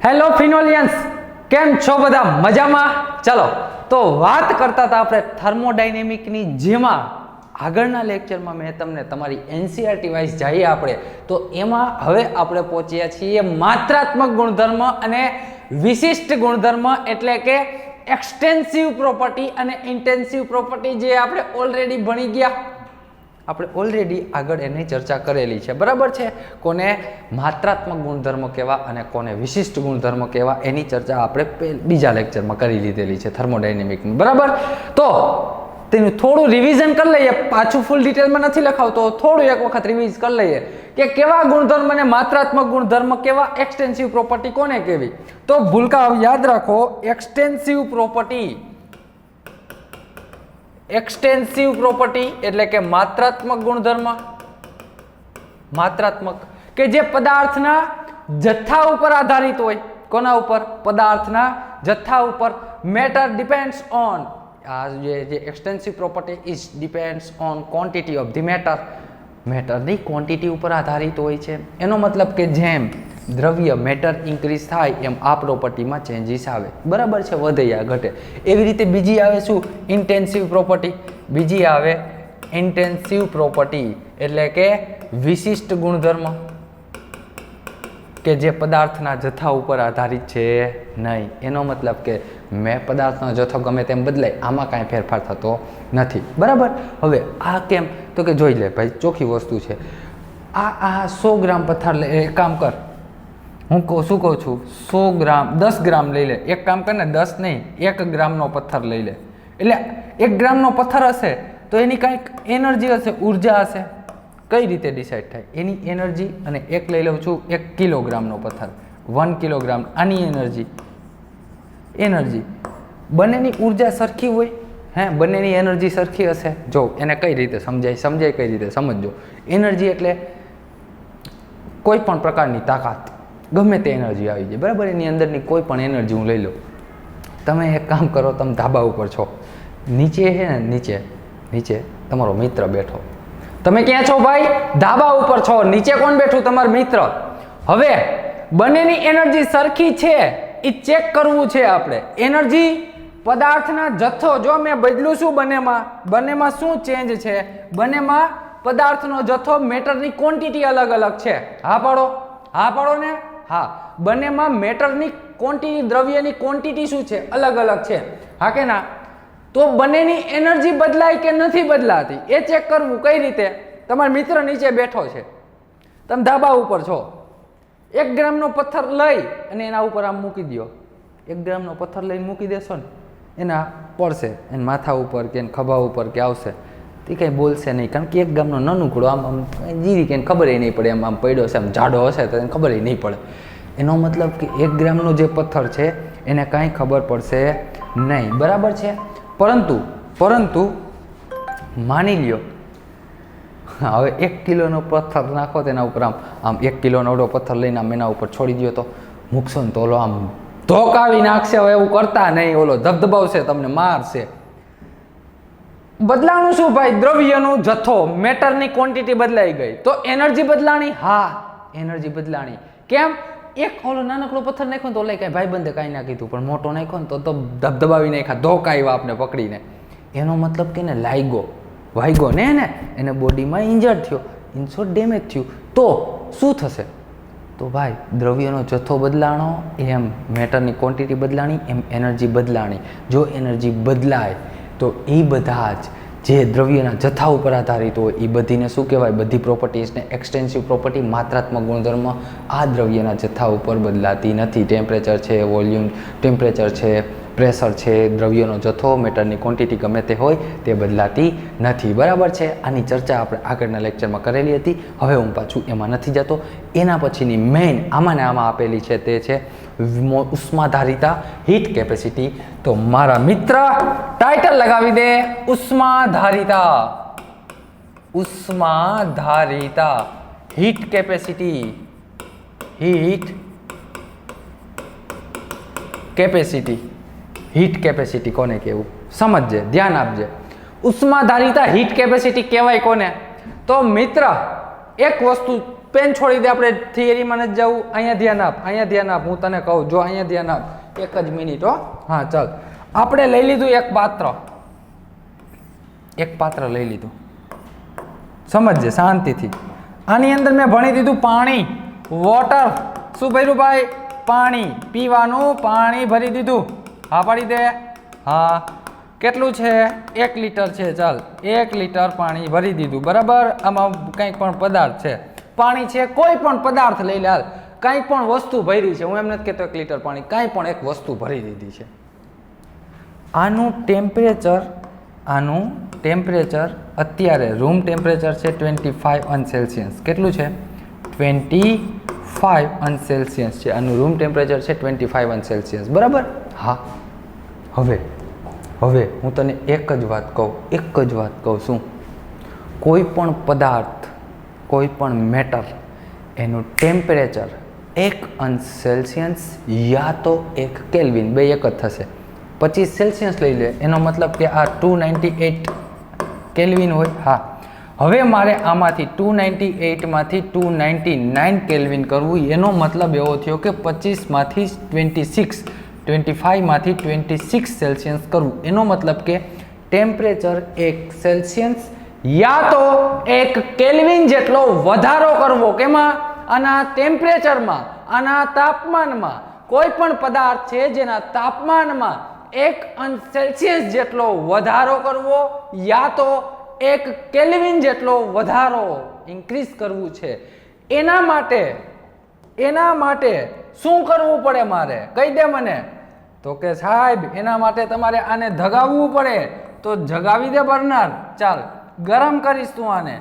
Hello ફિનોલિયન્સ, કેમ છો બધા? મજામાં? ચલો તો વાત કરતા હતા આપણે થર્મોડાયનેમિકની, જેમાં આગળના લેક્ચરમાં મેં તમને તમારી એનસીઆરટી વાઇઝ જઈએ આપણે તો એમાં હવે આપણે પહોંચ્યા છીએ માત્રાત્મક ગુણધર્મ અને વિશિષ્ટ ગુણધર્મ, એટલે કે એક્સટેન્સિવ પ્રોપર્ટી અને ઇન્ટેન્સિવ પ્રોપર્ટી, જે આપણે ઓલરેડી ભણી ગયા. આપણે ઓલરેડી આગળ એની ચર્ચા કરેલી છે, બરાબર છે. કોને માત્રાત્મક ગુણધર્મ કહેવા અને કોને વિશિષ્ટ ગુણધર્મ કહેવા, એની ચર્ચા આપણે બીજા લેક્ચરમાં કરી લીધેલી છે થર્મોડાયનેમિકની, બરાબર. તો તેનું થોડું રિવિઝન કરી લઈએ. પાછું ફૂલ ડિટેલમાં નથી લખાવતો, થોડું એક વખત રિવિઝ કરી લઈએ કે કેવા ગુણધર્મ અને માત્રાત્મક ગુણધર્મ કેવા, એક્સટેન્સિવ પ્રોપર્ટી કોને કહેવી. તો ભૂલકા યાદ રાખો, એક્સટેન્સિવ પ્રોપર્ટી, એક્સટેન્સિવ પ્રોપર્ટી એટલે કે માત્રાત્મક ગુણધર્મ, માત્રાત્મક કે જે પદાર્થના જથ્થા ઉપર આધારિત હોય. કોના ઉપર? પદાર્થના જથ્થા ઉપર. મેટર ડિપેન્ડ્સ ઓન, આ જે extensive property is depends on quantity of the matter. મેટરની ક્વોન્ટિટી ઉપર આધારિત હોય છે. એનો મતલબ કે જેમ દ્રવ્ય મેટર ઇન્ક્રીઝ થાય એમ આ પ્રોપર્ટીમાં ચેન્જીસ આવે, બરાબર છે, વધે યા ઘટે. એવી રીતે બીજી આવે શું? Intensive property. બીજી આવે ઇન્ટેન્સિવ પ્રોપર્ટી એટલે કે વિશિષ્ટ ગુણધર્મ, કે જે પદાર્થના જથ્થા ઉપર આધારિત છે નહીં. એનો મતલબ કે પદાર્થનો જથ્થો ગમે તેમ બદલાય, આમાં કાંઈ ફેરફાર થતો નથી, બરાબર. હવે આ કેમ? તો કે જોઈ લે ભાઈ, ચોખ્ખી વસ્તુ છે. આ 100 ગ્રામ પથ્થર લે, એક કામ કર, હું શું કહું છું, 100 ગ્રામ 10 ગ્રામ લઈ લે. એક કામ કર ને, 10 નહીં, 1 ગ્રામનો પથ્થર લઈ લે. એટલે 1 ગ્રામનો પથ્થર હશે તો એની કાંઈક એનર્જી હશે, ઉર્જા હશે. કઈ રીતે ડિસાઇડ થાય? એની એનર્જી. અને એક લઈ લઉં છું 1 કિલોગ્રામનો પથ્થર, 1 કિલોગ્રામ, આની એનર્જી બંનેની ઉર્જા સરખી હોય. બંનેની એનર્જી સરખી હશે. જો એને કઈ રીતે સમજાય કઈ રીતે સમજજો. એનર્જી એટલે કોઈ પણ પ્રકારની તાકાત, ગમે તે એનર્જી આવી જાય, બરાબર. એની અંદરની કોઈ પણ એનર્જી હું લઈ લઉં. તમે એક કામ કરો, તમે ધાબા ઉપર છો, નીચે છે ને, નીચે તમારો મિત્ર બેઠો. તમે ક્યાં છો ભાઈ? ધાબા ઉપર છો. નીચે કોણ બેઠું? તમારો મિત્ર. હવે બંનેની એનર્જી સરખી છે એ ચેક કરવું છે આપણે. એનર્જી, પદાર્થના જથ્થો, જો મેં બદલું છું બંનેમાં શું ચેન્જ છે? બંનેમાં પદાર્થનો જથ્થો, મેટરની ક્વોન્ટિટી અલગ અલગ છે. હા પાડો ને. હા, બંનેમાં મેટરની ક્વોન્ટિટી, દ્રવ્યની ક્વોન્ટિટી શું છે? અલગ અલગ છે. હા કે ના? તો બંનેની એનર્જી બદલાય કે નથી બદલાતી એ ચેક કરવું. કઈ રીતે? તમારો મિત્ર નીચે બેઠો છે, તમે ધાબા ઉપર છો. 1 ગ્રામનો પથ્થર લઈ અને એના ઉપર આમ મૂકી દો. 1 ગ્રામનો પથ્થર લઈને મૂકી દેશો ને, એના પડશે, એને માથા ઉપર કે ખભા ઉપર કે આવશે, તે કંઈ બોલશે નહીં. કારણ કે 1 ગ્રામનો નાનુકડો આમ જીરી કે ખબર નહીં પડે, આમ પડ્યો છે, આમ જાડો હશે તો એને ખબર નહીં પડે. એનો મતલબ કે 1 ગ્રામનો જે પથ્થર છે એને કાંઈ ખબર પડશે નહીં, બરાબર છે. પરંતુ માની લ્યો, હવે 1 કિલોનો પથ્થર નાખો તેના ઉપર, આમ 1 કિલોનો ઓડો પથ્થર લઈને આમ એના ઉપર છોડી દો તો મૂકશો ને તો ઓલો આમ ધોકાવી નાખશે. હવે એવું કરતા નહીં, ઓલો ધબધબાવશે, તમને મારશે. બદલાણું શું ભાઈ? દ્રવ્યનું જથ્થો, મેટરની ક્વોન્ટિટી બદલાઈ ગઈ તો એનર્જી બદલાણી. હા, એનર્જી બદલાણી. કેમ? એક ઓલો નાનકડો પથ્થર નાખ્યો તો ઓલા કાંઈ ભાઈબંધે કાંઈ ના કીધું, પણ મોટો નાખ્યો ને તો ધબધબાવી નાખ્યા, ધોકાવ્યા આપને પકડીને. એનો મતલબ કે ને વાગ્યો ને એને બોડીમાં ઇન્જર્ડ થયો, ઇન્સોર્ટ ડેમેજ થયું. તો શું થશે? તો ભાઈ દ્રવ્યનો જથ્થો બદલાણો એમ મેટરની ક્વોન્ટિટી બદલાણી એમ એનર્જી બદલાણી. જો એનર્જી બદલાય તો એ બધા જ જે દ્રવ્યના જથ્થા ઉપર આધારિત હોય એ બધીને શું કહેવાય? બધી પ્રોપર્ટીઝને એક્સટેન્સિવ પ્રોપર્ટી, માત્રાત્મક ગુણધર્મ. આ દ્રવ્યના જથ્થા ઉપર બદલાતી નથી. ટેમ્પરેચર છે, વોલ્યુમ, ટેમ્પરેચર છે, પ્રેશર છે, દ્રવ્યનો જથ્થો, મેટરની ક્વોન્ટિટી ગમે તે હોય તે બદલાતી નથી, બરાબર છે. આની ચર્ચા આપણે આગળના લેક્ચરમાં કરેલી હતી. હવે હું પાછું એમાં નથી જતો. એના પછીની મેઇન આમાં આપેલી છે તે છે ઉષ્માધારિતા, હીટ કેપેસિટી. તો મારા મિત્ર ટાઇટલ લગાવી દે, ઉષ્માધારિતા, હીટ કેપેસિટી. હીટ કેપેસિટી કોને કહેવું સમજજે, ધ્યાન આપજે. ઉષ્માધારિતા હીટ કેપેસિટી કહેવાય કોને? તો મિત્ર એક વસ્તુ પેન છોડી દે, આપણે થિયરીમાં નથી જવું. અહીંયા ધ્યાન આપ, અહીંયા ધ્યાન આપ. હું તને કહું, જો અહીંયા ધ્યાન આપ. એક જ મિનિટ હો. હા ચાલ, આપણે લઈ લીધું એક પાત્ર લઈ લીધું. સમજજે શાંતિથી. આની અંદર મેં ભણી દીધું પાણી, વોટર. શું ભર્યું ભાઈ? પાણી. પીવાનું પાણી ભરી દીધું. હા પાડી દે. હા, કેટલું છે? 1 લીટર છે. ચાલ, 1 લીટર પાણી ભરી દીધું. બરાબર. આમાં કંઈક પણ પદાર્થ છે, પાણી છે, કોઈ પણ પદાર્થ લઈ લે. હાલ, કંઈ પણ વસ્તુ ભરી છે. હું એમ નથી કહેતો 1 લીટર પાણી, કાંઈ પણ એક વસ્તુ ભરી દીધી છે. આનું ટેમ્પરેચર અત્યારે રૂમ ટેમ્પરેચર છે 25°C. કેટલું છે? 25°C છે. આનું રૂમ ટેમ્પરેચર છે 25°C. બરાબર. હા, હવે હું તને એક જ વાત કહું. શું? કોઈ પણ પદાર્થ, કોઈ પણ મેટર, એનું ટેમ્પરેચર 1°C યા તો 1 કેલ્વિન, બે એક જ થશે. 25°C લઈ લે, એનો મતલબ કે આ 298 કેલ્વિન હોય. હા, હવે મારે આમાંથી 298 માંથી 299 કેલ્વિન કરવું. એનો મતલબ એવો થયો કે 25 માંથી 26, 25 માંથી 26°C કરવું. એનો મતલબ કે ટેમ્પરેચર 1°C યા તો 1 કેલ્વિન જેટલો વધારો કરવો. કેમાં? આના ટેમ્પરેચરમાં, આના તાપમાનમાં. કોઈ પણ પદાર્થ છે જેના તાપમાનમાં 1°C જેટલો વધારો કરવો યા તો 1 કેલ્વિન જેટલો વધારો ઇન્ક્રીઝ કરવું છે. એના માટે શું કરવું પડે મારે? કહી દે મને. તો કે સાહેબ, એના માટે તમારે આને ધગાવવું પડે. તો જગાવી દે બર્નર. ચાલ, ગરમ કરીશ તું આને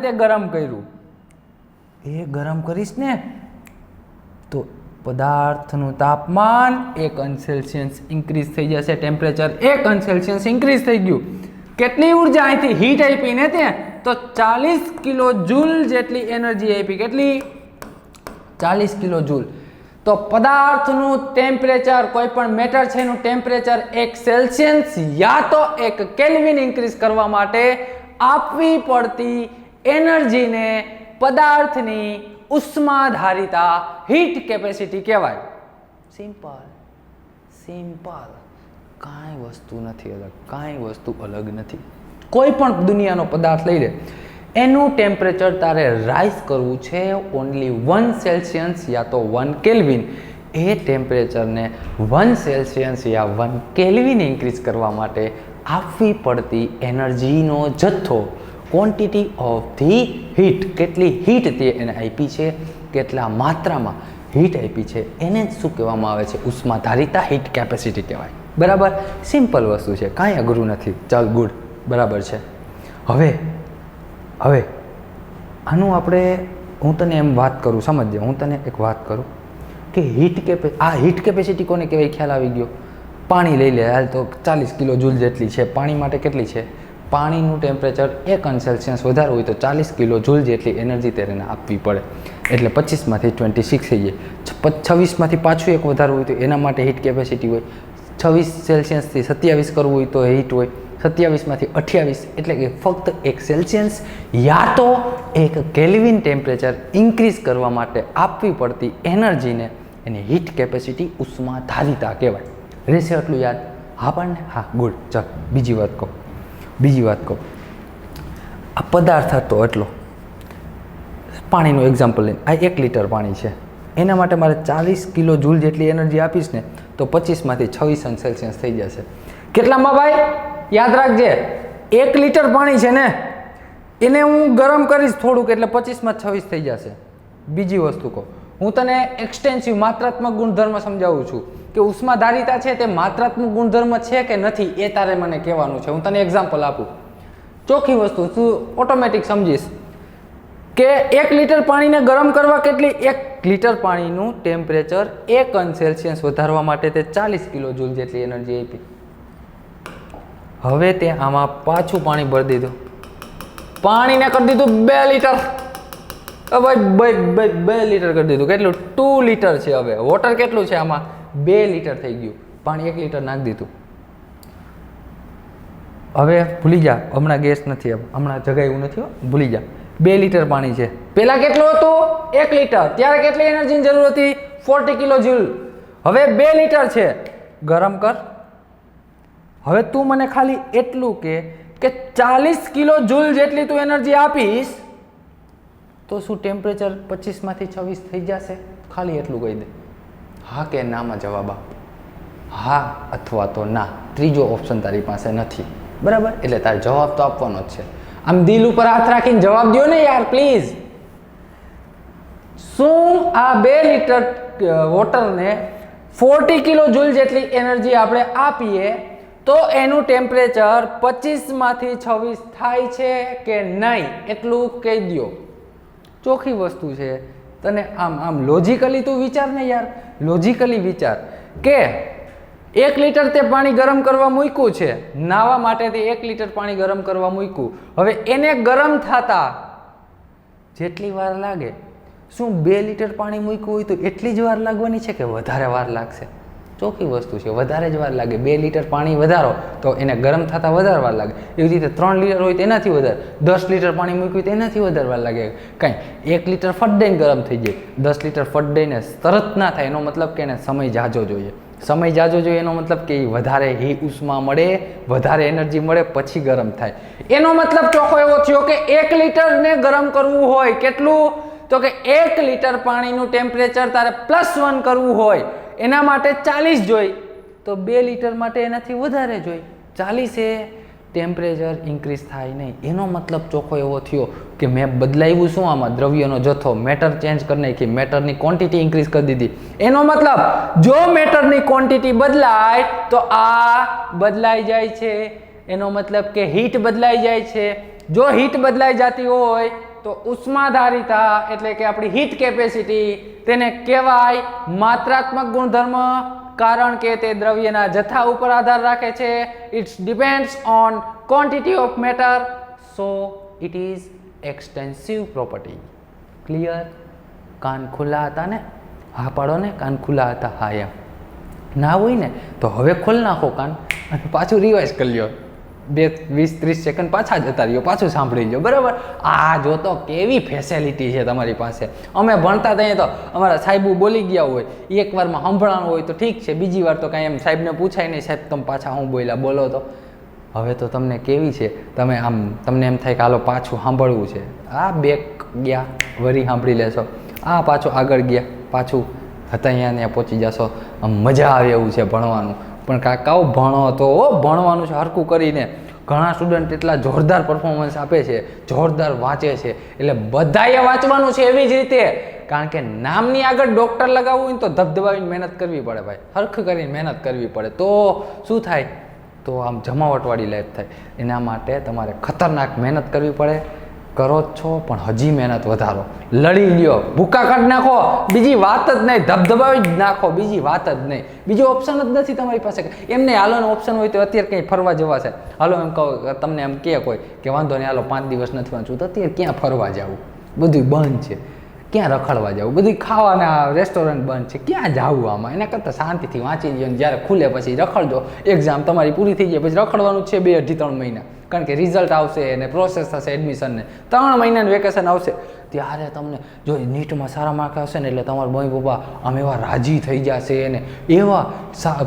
તે ગરમ કર્યું. એ ગરમ કરીશ ને તો પદાર્થનું તાપમાન 1°C ઇન્ક્રીઝ થઈ જશે. ટેમ્પરેચર 1°C ઇન્ક્રીઝ થઈ ગયું. કેટલી ઉર્જા અહીંથી હીટ આપી ને તે? તો 40 કિલો જૂલ જેટલી એનર્જી આપી. કેટલી? 40 કિલો જૂલ. તો પદાર્થનું ટેમ્પરેચર, કોઈ પણ મેટર છે એનું ટેમ્પરેચર 1°C યા તો 1 કેલ્વિન ઇન્ક્રીઝ કરવા માટે આપવી પડતી એનર્જીને પદાર્થની ઉષ્માધારિતા, હીટ કેપેસિટી કહેવાય. સિમ્પલ. કાંઈ વસ્તુ નથી અલગ, કાંઈ વસ્તુ અલગ નથી. કોઈ પણ દુનિયાનો પદાર્થ લઈ લે, એનું ટેમ્પરેચર તારે રાઇઝ કરવું છે ઓનલી 1°C યા તો 1 કેલ્વિન. એ ટેમ્પરેચરને 1°C યા 1 કેલ્વિન ઇન્ક્રીઝ કરવા માટે આપવી પડતી એનર્જીનો જથ્થો, ક્વોન્ટિટી ઓફ ધી હીટ, કેટલી હીટ તે એને આપી છે, કેટલા માત્રામાં હીટ આપી છે, એને જ શું કહેવામાં આવે છે? ઉષ્માધારિતા, હીટ કેપેસિટી કહેવાય. બરાબર. સિમ્પલ વસ્તુ છે, કાંઈ અઘરું નથી. ચાલ, ગુડ, બરાબર છે. હવે હું તને એમ વાત કરું, સમજજે. હું તને એક વાત કરું કે હીટ કેપેસિટી કોને કહેવાય? ખ્યાલ આવી ગયો. પાણી લઈ લે. હાલ, તો 40 કિલો જૂલ જેટલી છે. પાણી માટે કેટલી છે? પાણીનું ટેમ્પરેચર 1°C વધારે હોય તો 40 કિલો જૂલ જેટલી એનર્જી તેને આપવી પડે. એટલે 25 માંથી 26 થઈ જાય. 26 માંથી પાછું એક વધારે હોય તો એના માટે હીટ કેપેસિટી હોય. 26°C થી 27 કરવું હોય તો હીટ હોય. 27 માંથી 28, એટલે કે ફક્ત 1°C યા તો 1 કેલ્વિન ટેમ્પરેચર ઇન્ક્રીઝ કરવા માટે આપવી પડતી એનર્જીને એની હીટ કેપેસિટી, ઉષ્માધારિતા કહેવાય. રહેશે એટલું યાદ? હા પણ ને? હા, ગુડ. ચાલ, બીજી વાત કહું. આ પદાર્થ હતો એટલો, પાણીનું એક્ઝામ્પલ લઈને, આ 1 લીટર પાણી છે. એના માટે મારે 40 કિલો જૂલ જેટલી એનર્જી આપીશ ને તો 25 માંથી 26°C થઈ જશે. કેટલામાં ભાઈ? યાદ રાખજે, 1 લીટર પાણી છે ને, એને હું ગરમ કરીશ થોડુંક એટલે 25 માં 26 થઈ જશે. બીજી વસ્તુ કહું, હું તને એક્સટેન્સિવ, માત્રાત્મક ગુણધર્મ સમજાવું છું કે ઉષ્માધારિતા છે તે માત્રાત્મક ગુણધર્મ છે કે નથી, એ તારે મને કહેવાનું છે. હું તને એક્ઝામ્પલ આપું. ચોખ્ખી વસ્તુ તું ઓટોમેટિક સમજીશ કે 1 લીટર પાણીને ગરમ કરવા કેટલી? 1 લીટર પાણીનું ટેમ્પરેચર 1°C વધારવા માટે તે 40 કિલો જૂલ જેટલી એનર્જી આપી. હવે તે આમાં પાછું પાણી ભરી દીધું, પાણીને કરી દીધું 2 લીટર. ભાઈ 2 લીટર કરી દીધું. કેટલું? 2 લીટર છે. હવે વોટર કેટલું છે આમાં? 2 લીટર થઈ ગયું. પાણી 1 લીટર નાખી દીધું. હવે ભૂલી જા, હમણાં ગેસ નથી, હમણાં જગાવ્યું નથી, ભૂલી જા. 2 લીટર પાણી છે. પહેલાં કેટલું હતું? 1 લીટર. ત્યારે કેટલી એનર્જીની જરૂર હતી? 40 કિલો જૂલ. હવે 2 લીટર છે. ગરમ કર. હવે તું મને ખાલી એટલું કે 40 કિલો જૂલ જેટલી તું એનર્જી આપીશ તો શું ટેમ્પરેચર 25માંથી 26 થઈ જશે? ખાલી એટલું કહી દે. હા કે નામાં જવાબ આપ. હા અથવા તો ના. ત્રીજો ઓપ્શન તારી પાસે નથી. બરાબર? એટલે તારે જવાબ તો આપવાનો જ છે. આમ દિલ ઉપર હાથ રાખીને જવાબ દો ને યાર પ્લીઝ. શું આ 2 લીટર વોટરને 40 કિલો જૂલ જેટલી એનર્જી આપણે આપીએ તો એનું ટેમ્પરેચર 25માંથી 26 થાય છે કે નહીં? એટલું કહી દો. ચોખ્ખી વસ્તુ છે. તને આમ લોજિકલી તું વિચાર ને યાર, લોજિકલી વિચાર કે 1 લીટર તે પાણી ગરમ કરવા મૂક્યું છે, નાવા માટે તે 1 લીટર પાણી ગરમ કરવા મૂક્યું. હવે એને ગરમ થતા જેટલી વાર લાગે, શું 2 લીટર પાણી મૂક્યું હોય તો એટલી જ વાર લાગવાની છે કે વધારે વાર લાગશે? ચોખ્ખી વસ્તુ છે, વધારે જ વાર લાગે. 2 લીટર પાણી વધારો તો એને ગરમ થતાં વધારે વાર લાગે. એવી રીતે 3 લીટર હોય તો એનાથી વધારે, 10 લીટર પાણી મૂક્યું તો એનાથી વધારે વાર લાગે. કાંઈ 1 લીટર ફટ દઈને ગરમ થઈ જાય, 10 લીટર ફટ દઈને તરત ના થાય. એનો મતલબ કે એને સમય જાજો જોઈએ. સમય જાજો જોઈએ એનો મતલબ કે વધારે ઉષ્મા મળે, વધારે એનર્જી મળે પછી ગરમ થાય. એનો મતલબ ચોખ્ખો એવો થયો કે 1 લીટરને ગરમ કરવું હોય કેટલું? તો કે 1 લીટર પાણીનું ટેમ્પરેચર તારે +1 કરવું હોય એના માટે 40 જોઈ, તો 2 લીટર માટે એનાથી વધારે જોઈ. 40 એ ટેમ્પરેચર ઇન્ક્રીઝ થાય નહીં. એનો મતલબ ચોખ્ખો એવો થયો કે મેં બદલાવ્યું શું આમાં? દ્રવ્યનો જથ્થો, મેટર ચેન્જ કરી નાખી, મેટરની ક્વોન્ટિટી ઇન્ક્રીઝ કરી દીધી. એનો મતલબ જો મેટરની ક્વોન્ટિટી બદલાય તો આ બદલાઈ જાય છે. એનો મતલબ કે હીટ બદલાઈ જાય છે. જો હીટ બદલાઈ જતી હોય તો ઉષ્માધારિતા એટલે કે આપણી હીટ કેપેસિટી તેને કહેવાય માત્રાત્મક ગુણધર્મ, કારણ કે તે દ્રવ્યના જથ્થા ઉપર આધાર રાખે છે. It's depends on quantity of matter, so it is extensive property. Clear? કાન ખુલ્લા હતા ને? હા પાડો ને, કાન ખુલ્લા હતા. હા એમ ના હોય ને તો હવે ખોલ નાખો કાન અને પાછું રિવાઇઝ કરી લ્યો. 20-30 સેકન્ડ પાછા જતા રહ્યો, પાછું સાંભળી લો. બરાબર? આ જો તો કેવી ફેસિલિટી છે તમારી પાસે. અમે ભણતા ત્યાં તો અમારા સાહેબુ બોલી ગયા હોય, એકવારમાં સાંભળવાનું હોય તો ઠીક છે, બીજી વાર તો કાંઈ એમ સાહેબને પૂછાય નહીં, સાહેબ તમે પાછા હું બોલ્યા બોલો તો. હવે તો તમને કેવી છે, તમે આમ તમને એમ થાય કે હાલો પાછું સાંભળવું છે. આ બેક ગયા વરી સાંભળી લેશો, આ પાછું આગળ ગયા પાછું હતા અહીંયા પહોંચી જશો. આમ મજા આવે એવું છે ભણવાનું. પણ કાકાઓ ભણો તો ભણવાનું છે હરખું કરીને. ઘણા સ્ટુડન્ટ એટલા જોરદાર પરફોર્મન્સ આપે છે, જોરદાર વાંચે છે, એટલે બધાએ વાંચવાનું છે એવી જ રીતે. કારણ કે નામની આગળ ડૉક્ટર લગાવવું હોય ને તો ધબધબાવીને મહેનત કરવી પડે ભાઈ, હરખ કરીને મહેનત કરવી પડે. તો શું થાય? તો આમ જમાવટવાળી લાઈફ થાય. એના માટે તમારે ખતરનાક મહેનત કરવી પડે. કરો જ છો પણ હજી મહેનત વધારો, લડી લ્યો, ભૂકા કાઢી નાખો, બીજી વાત જ નહીં, ધબધબાવી જ નાખો, બીજી વાત જ નહીં. બીજો ઓપ્શન જ નથી તમારી પાસે. એમને હાલોનો ઓપ્શન હોય તો અત્યારે કંઈ ફરવા જવા છે, હાલો એમ કહો તમને એમ કહે કોઈ કે વાંધો નહીં હાલો 5 દિવસ નથી વાંચવું, તો અત્યારે ક્યાં ફરવા જવું? બધું બંધ છે. ક્યાં રખડવા જવું? બધું ખાવાના રેસ્ટોરન્ટ બંધ છે, ક્યાં જવું આમાં? એના કરતાં શાંતિથી વાંચી લ્યો, જ્યારે ખુલે પછી રખડજો. એક્ઝામ તમારી પૂરી થઈ જાય પછી રખડવાનું છે 2-3 મહિના. કારણ કે રિઝલ્ટ આવશે અને પ્રોસેસ થશે એડમિશનને, 3 મહિનાનું વેકેશન આવશે. ત્યારે તમને જો નીટમાં સારા માર્ક આવશે ને એટલે તમારા મમ્મી પપ્પા આમ એવા રાજી થઈ જશે ને એવા.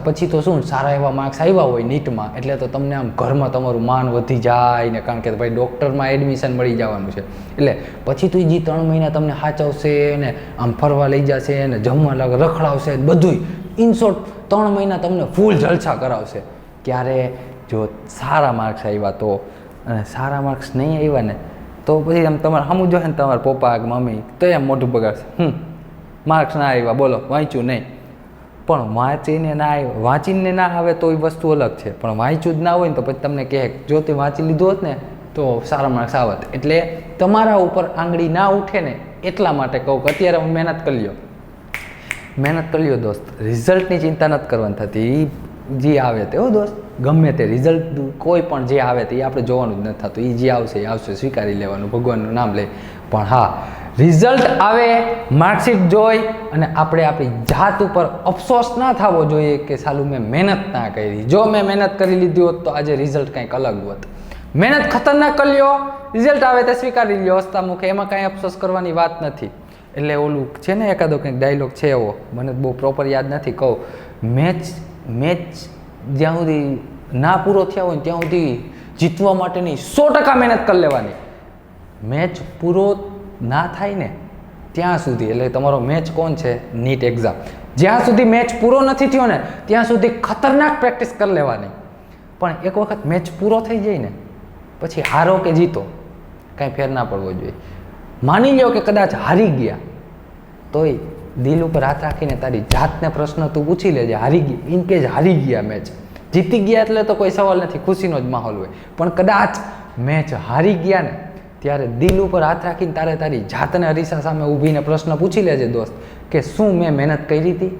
પછી તો શું સારા એવા માર્ક્સ આવ્યા હોય નીટમાં એટલે તો તમને આમ ઘરમાં તમારું માન વધી જાય ને, કારણ કે ભાઈ ડૉક્ટરમાં એડમિશન મળી જવાનું છે. એટલે પછી તો જે 3 મહિના તમને સાચવશે ને આમ ફરવા લઈ જશે ને જમવા લાગે રખડાવશે બધુંય. ઇન શોર્ટ 3 મહિના તમને ફૂલ જલસા કરાવશે. ક્યારે? જો સારા માર્ક્સ આવ્યા તો. અને સારા માર્ક્સ નહીં આવ્યા ને તો પછી આમ તમારે સામું જોશે ને તમારા પપ્પા કે મમ્મી તો એમ મોઢું બગાડશે. માર્ક્સ ના આવ્યા બોલો, વાંચ્યું નહીં. પણ વાંચીને ના આવે તો એ વસ્તુ અલગ છે, પણ વાંચ્યું જ ના હોય ને તો પછી તમને કહે જો તે વાંચી લીધું હોત ને તો સારા માર્ક્સ આવત. એટલે તમારા ઉપર આંગળી ના ઉઠે ને એટલા માટે કહું કે અત્યારે હું મહેનત કરી લ્યો દોસ્ત. રિઝલ્ટની ચિંતા નથી કરવાની થતી. જે આવે તે દોસ્ત, ગમે તે રિઝલ્ટ કોઈ પણ જે આવે તે આપણે જોવાનું જ નથી થતું. એ જે આવશે એ આવશે, સ્વીકારી લેવાનું, ભગવાનનું નામ લઈ. પણ હા, રિઝલ્ટ આવે, માર્કશીટ જોઈ અને આપણે આપણી જાત ઉપર અફસોસ ના થવો જોઈએ કે સાલું મેં મહેનત ના કરી. જો મેં મહેનત કરી લીધી હોત તો આજે રિઝલ્ટ કંઈક અલગ હોત. મહેનત ખતરનાક કરી લ્યો, રિઝલ્ટ આવે તે સ્વીકારી લ્યો હસતા એમાં કાંઈ અફસોસ કરવાની વાત નથી. એટલે ઓલું છે ને એકાદો કંઈક ડાયલોગ છે એવો, મને બહુ પ્રોપર યાદ નથી, કહું મેચ જ્યાં સુધી ના પૂરો થયા હોય ત્યાં સુધી જીતવા માટેની 100% મહેનત કરી લેવાની. મેચ પૂરો ના થાય ને ત્યાં સુધી, એટલે તમારો મેચ કોણ છે? NEET exam. જ્યાં સુધી મેચ પૂરો નથી થયો ને ત્યાં સુધી ખતરનાક પ્રેક્ટિસ કરી લેવાની. પણ એક વખત મેચ પૂરો થઈ જાય ને પછી હારો કે જીતો કાંઈ ફેર ના પડવો જોઈએ. માની લો કે કદાચ હારી ગયા તોય દિલ ઉપર હાથ રાખીને તારી જાતને પ્રશ્ન તું પૂછી લેજે, હારી ગયા ઇન કેસ હારી ગયા મેચ, જીતી ગયા એટલે તો કોઈ સવાલ નથી, ખુશીનો જ માહોલ હોય. પણ કદાચ મેચ હારી ગયા ને ત્યારે દિલ ઉપર હાથ રાખીને તારી જાતને અરીસા સામે ઊભીને પ્રશ્ન પૂછી લેજે દોસ્ત કે શું મેં મહેનત કરી હતી,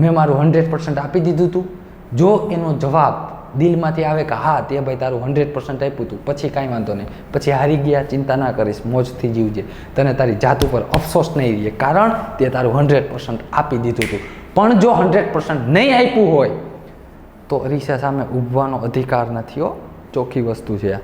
મેં મારું 100% આપી દીધું હતું? જો એનો જવાબ દિલમાંથી આવે કે હા તે ભાઈ તારું 100% આપ્યું હતું, પછી કાંઈ વાંધો નહીં, પછી હારી ગયા ચિંતા ના કરીશ, મોજથી જીવજે, તને તારી જાત ઉપર અફસોસ નહીં રહે, કારણ તે તારું 100% આપી દીધું હતું. પણ જો 100% નહીં આપ્યું હોય તો અરીસા સામે ઊભવાનો અધિકાર નથી હો, ચોખ્ખી વસ્તુ છે.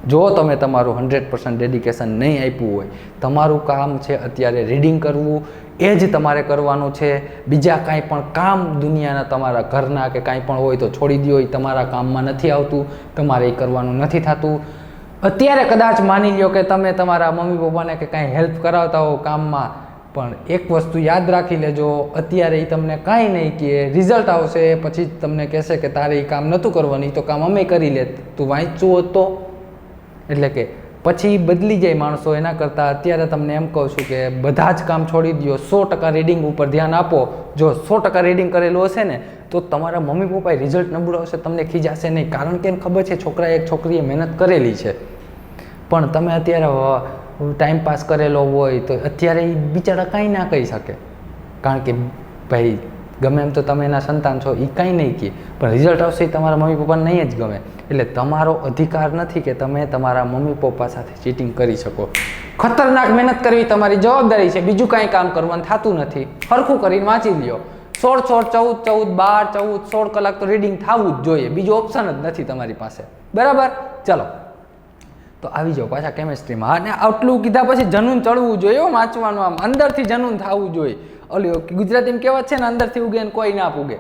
જો તમે તમારું 100% ડેડિકેશન નહીં આપ્યું હોય, તમારું કામ છે અત્યારે રીડિંગ કરવું, એ જ તમારે કરવાનું છે. બીજા કાંઈ પણ કામ દુનિયાના તમારા ઘરના કે કાંઈ પણ હોય તો છોડી દો, એ તમારા કામમાં નથી આવતું, તમારે એ કરવાનું નથી થતું. અત્યારે કદાચ માની લો કે તમે તમારા મમ્મી પપ્પાને કે કાંઈ હેલ્પ કરાવતા હો કામમાં, પણ એક વસ્તુ યાદ રાખી લેજો, અત્યારે એ તમને કાંઈ નહીં કહે, રિઝલ્ટ આવશે પછી તમને કહેશે કે તારે એ કામ નહોતું કરવાનું, એ તો કામ અમે કરી લે, તું વાંચવું હતો. એટલે કે પછી બદલી જાય માણસો. એના કરતાં અત્યારે તમને એમ કહું છું કે બધા જ કામ છોડી દો, 100% રીડિંગ ઉપર ધ્યાન આપો. જો 100% રીડિંગ કરેલું હશે ને તો તમારા મમ્મી પપ્પાએ રિઝલ્ટ નબળો હશે તમને ખીજાશે નહીં, કારણ કે એને ખબર છે છોકરાએ એક છોકરીએ મહેનત કરેલી છે. પણ તમે અત્યારે ટાઈમ પાસ કરેલો હોય તો અત્યારે એ બિચારા કાંઈ ના કહી શકે, કારણ કે ભાઈ ગમે એમ તો તમે એના સંતાન છો, એ કાંઈ નહીં કહે, પણ રિઝલ્ટ આવશે એ તમારા મમ્મી પપ્પાને નહીં જ ગમે. એટલે તમારો અધિકાર નથી કે તમે તમારા મમ્મી પપ્પા સાથે ચીટિંગ કરી શકો. ખતરનાક મહેનત કરવી તમારી જવાબદારી છે, બીજું કાંઈ કામ કરવાનું થતું નથી. સરખું કરીને વાંચી લ્યો, 16, 14, 12, 16 કલાક તો રીડિંગ થવું જ જોઈએ, બીજું ઓપ્શન જ નથી તમારી પાસે. બરાબર? ચલો તો આવી જાઓ પાછા કેમેસ્ટ્રીમાં. અને આટલું કીધા પછી જનૂન ચડવું જોઈએ, વાંચવાનું આમ અંદરથી જનૂન થવું જોઈએ. ઓલી ગુજરાતીમાં કહેવત છે ને, અંદરથી ઉગે ને કોઈ ના પૂગે,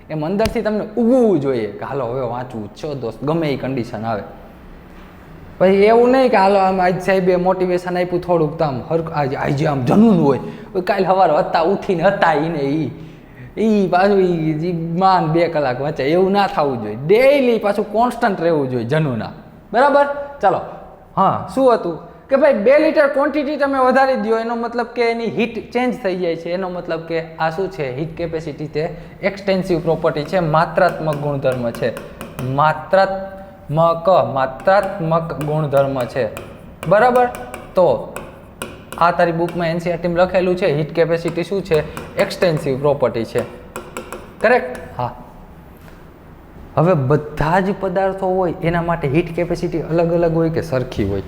એમ અંદરથી તમને ઉગવું જોઈએ કે હાલો હવે વાંચવું જ છે દોસ્ત, ગમે એ કન્ડિશન આવે. પછી એવું નહીં કે હાલો આમ આજ સાહેબે મોટિવેશન આપ્યું થોડુંક તો આમ આજે આમ જનૂન હોય, કાલે સવારે હતા ઉઠીને હતા એને એ પાછું માન 2 કલાક વાંચે, એવું ના થવું જોઈએ. ડેઈલી પાછું કોન્સ્ટન્ટ રહેવું જોઈએ જનૂના. બરાબર? ચાલો હા, શું હતું કે ભાઈ 2 લિટર ક્વોન્ટિટી તમે વધારી દો, એનો મતલબ કે એની હીટ ચેન્જ થઈ જાય છે. એનો મતલબ કે આ શું છે? હીટ કેપેસિટી તે એક્સટેન્સિવ પ્રોપર્ટી છે, માત્રાત્મક ગુણધર્મ છે. માત્રાત્મક ગુણધર્મ છે. બરાબર? તો આ તારી બુકમાં એનસીઈઆરટીમાં લખેલું છે, હીટ કેપેસિટી શું છે? એક્સટેન્સિવ પ્રોપર્ટી છે. કરેક્ટ? હા. હવે બધા જ પદાર્થો હોય એના માટે હીટ કેપેસિટી અલગ અલગ હોય કે સરખી હોય?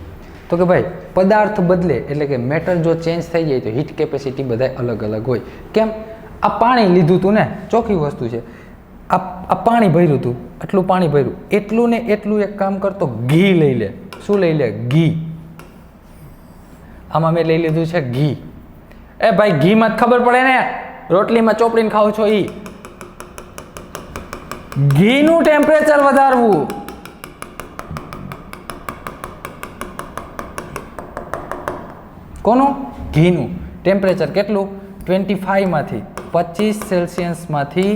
તો કે ભાઈ પદાર્થ બદલે એટલે કે મેટર જો ચેન્જ થઈ જાય તો હીટ કેપેસિટી બધા અલગ અલગ હોય. કેમ? આ પાણી લીધું હતું ને, ચોખ્ખી વસ્તુ છે, આ પાણી ભર્યું હતું, આટલું પાણી ભર્યું, એટલું ને એટલું એક કામ કરતો ઘી લઈ લે. શું લઈ લે? ઘી. આમાં મેં લઈ લીધું છે ઘી. એ ભાઈ ઘીમાં જ ખબર પડે ને, રોટલીમાં ચોપડીને ખાવ છો એ. ઘીનું ટેમ્પરેચર વધારવું. કોનું? ઘીનું ટેમ્પરેચર કેટલું? 25 માંથી 25 સેલ્સિયસમાંથી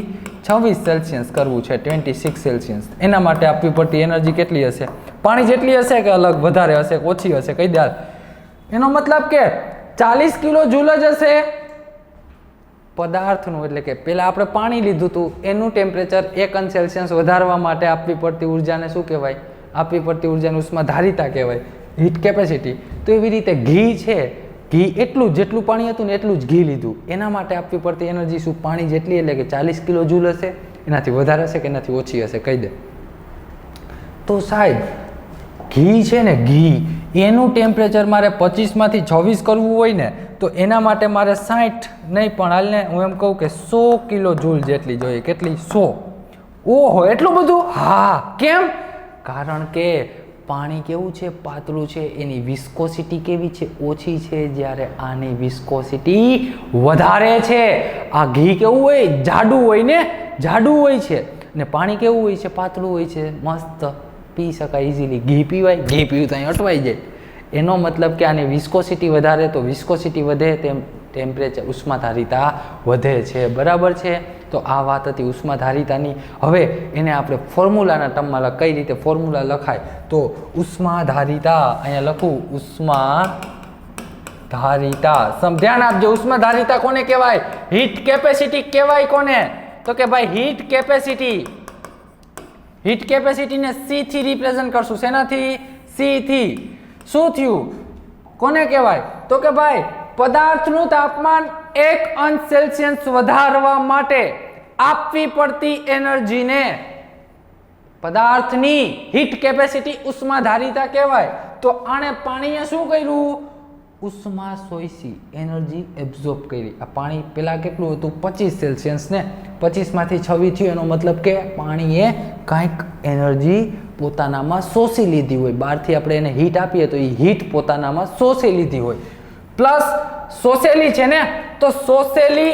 26 સેલ્સિયસ કરવું છે, 26 સેલ્સિયસ. એના માટે આપવી પડતી એનર્જી કેટલી હશે? પાણી જેટલી હશે કે અલગ વધારે હશે કે ઓછી હશે? કહી દે. એનો મતલબ કે 40 કિલો જૂલ જ હશે પદાર્થનું. એટલે કે પહેલાં આપણે પાણી લીધું હતું એનું ટેમ્પરેચર 1 અંશ સેલ્સિયસ વધારવા માટે આપવી પડતી ઉર્જાને શું કહેવાય? આપવી પડતી ઉર્જાને ઉષ્માધારિતા કહેવાય, હીટ કેપેસિટી. તો એવી રીતે ઘી છે, ઘી એટલું જેટલું પાણી હતું ને એટલું જ ઘી લીધું, એના માટે આપવી પડતી એનર્જી શું? પાણી જેટલી, એટલે કે 40 કિલો જૂલ હશે. એનાથી વધારે હશે કે એનાથી ઓછી હશે? કહી દે. તો સાહેબ ઘી છે ને, ઘી એનું ટેમ્પરેચર મારે 25 માંથી 26 કરવું હોય ને તો એના માટે મારે 60 નહીં પણ હાલને હું એમ કહું કે 100 કિલો જૂલ જેટલી જોઈએ. કેટલી? 100. ઓહો, એટલું બધું? હા. કેમ? કારણ કે પાણી કેવું છે? પાતળું છે. એની વિસ્કોસિટી કેવી છે? ઓછી છે. જ્યારે આની વિસ્કોસિટી વધારે છે. આ ઘી કેવું હોય? જાડું હોય ને, જાડું હોય છે. ને પાણી કેવું હોય છે? પાતળું હોય છે. મસ્ત પી શકાય ઇઝીલી. ઘી પીવાય? ઘી પીવું તો અહીં અટવાઈ જાય. એનો મતલબ કે આની વિસ્કોસિટી વધારે, તો વિસ્કોસિટી વધે તેમ ટેમ્પરેચર ઉષ્માધારિતા વધે છે. બરાબર છે? તો આ વાત હતી ઉષ્માધારિતાની. હવે એને આપણે ફોર્મ્યુલાના ટર્મમાં કઈ રીતે ફોર્મ્યુલા લખાય? તો ઉષ્માધારિતા અહીંયા લખું, ઉષ્માધારિતા. ધ્યાન આપજો, ઉષ્માધારિતા કોને કહેવાય? હીટ કેપેસિટી કહેવાય. કોને? તો કે ભાઈ હીટ કેપેસિટી. હીટ કેપેસિટીને સી થી રિપ્રેઝન્ટ કરશું. શેનાથી? સી થી. શું થયું? કોને કહેવાય? તો કે ભાઈ પદાર્થનું તાપમાન 1 અંશ સેલ્સિયસ વધારવા માટે આપવી પડતી એનર્જીને પદાર્થની હીટ કેપેસિટી ઉષ્માધારિતા કહેવાય. તો આણે પાણીએ શું કર્યું? ઉષ્મા શોષી, એનર્જી એબ્ઝોર્બ કરી. આ પાણી પેલા કેટલું હતું? 25 સેલ્સિયસ ને 25 માંથી 26 થયું. એનો મતલબ કે પાણીએ કાંઈક એનર્જી પોતાનામાં શોષી લીધી હોય. બહારથી આપણે એને હીટ આપીએ તો એ હીટ પોતાનામાં શોષી લીધી હોય. પ્લસ શોષેલી છે ને, તો શોષેલી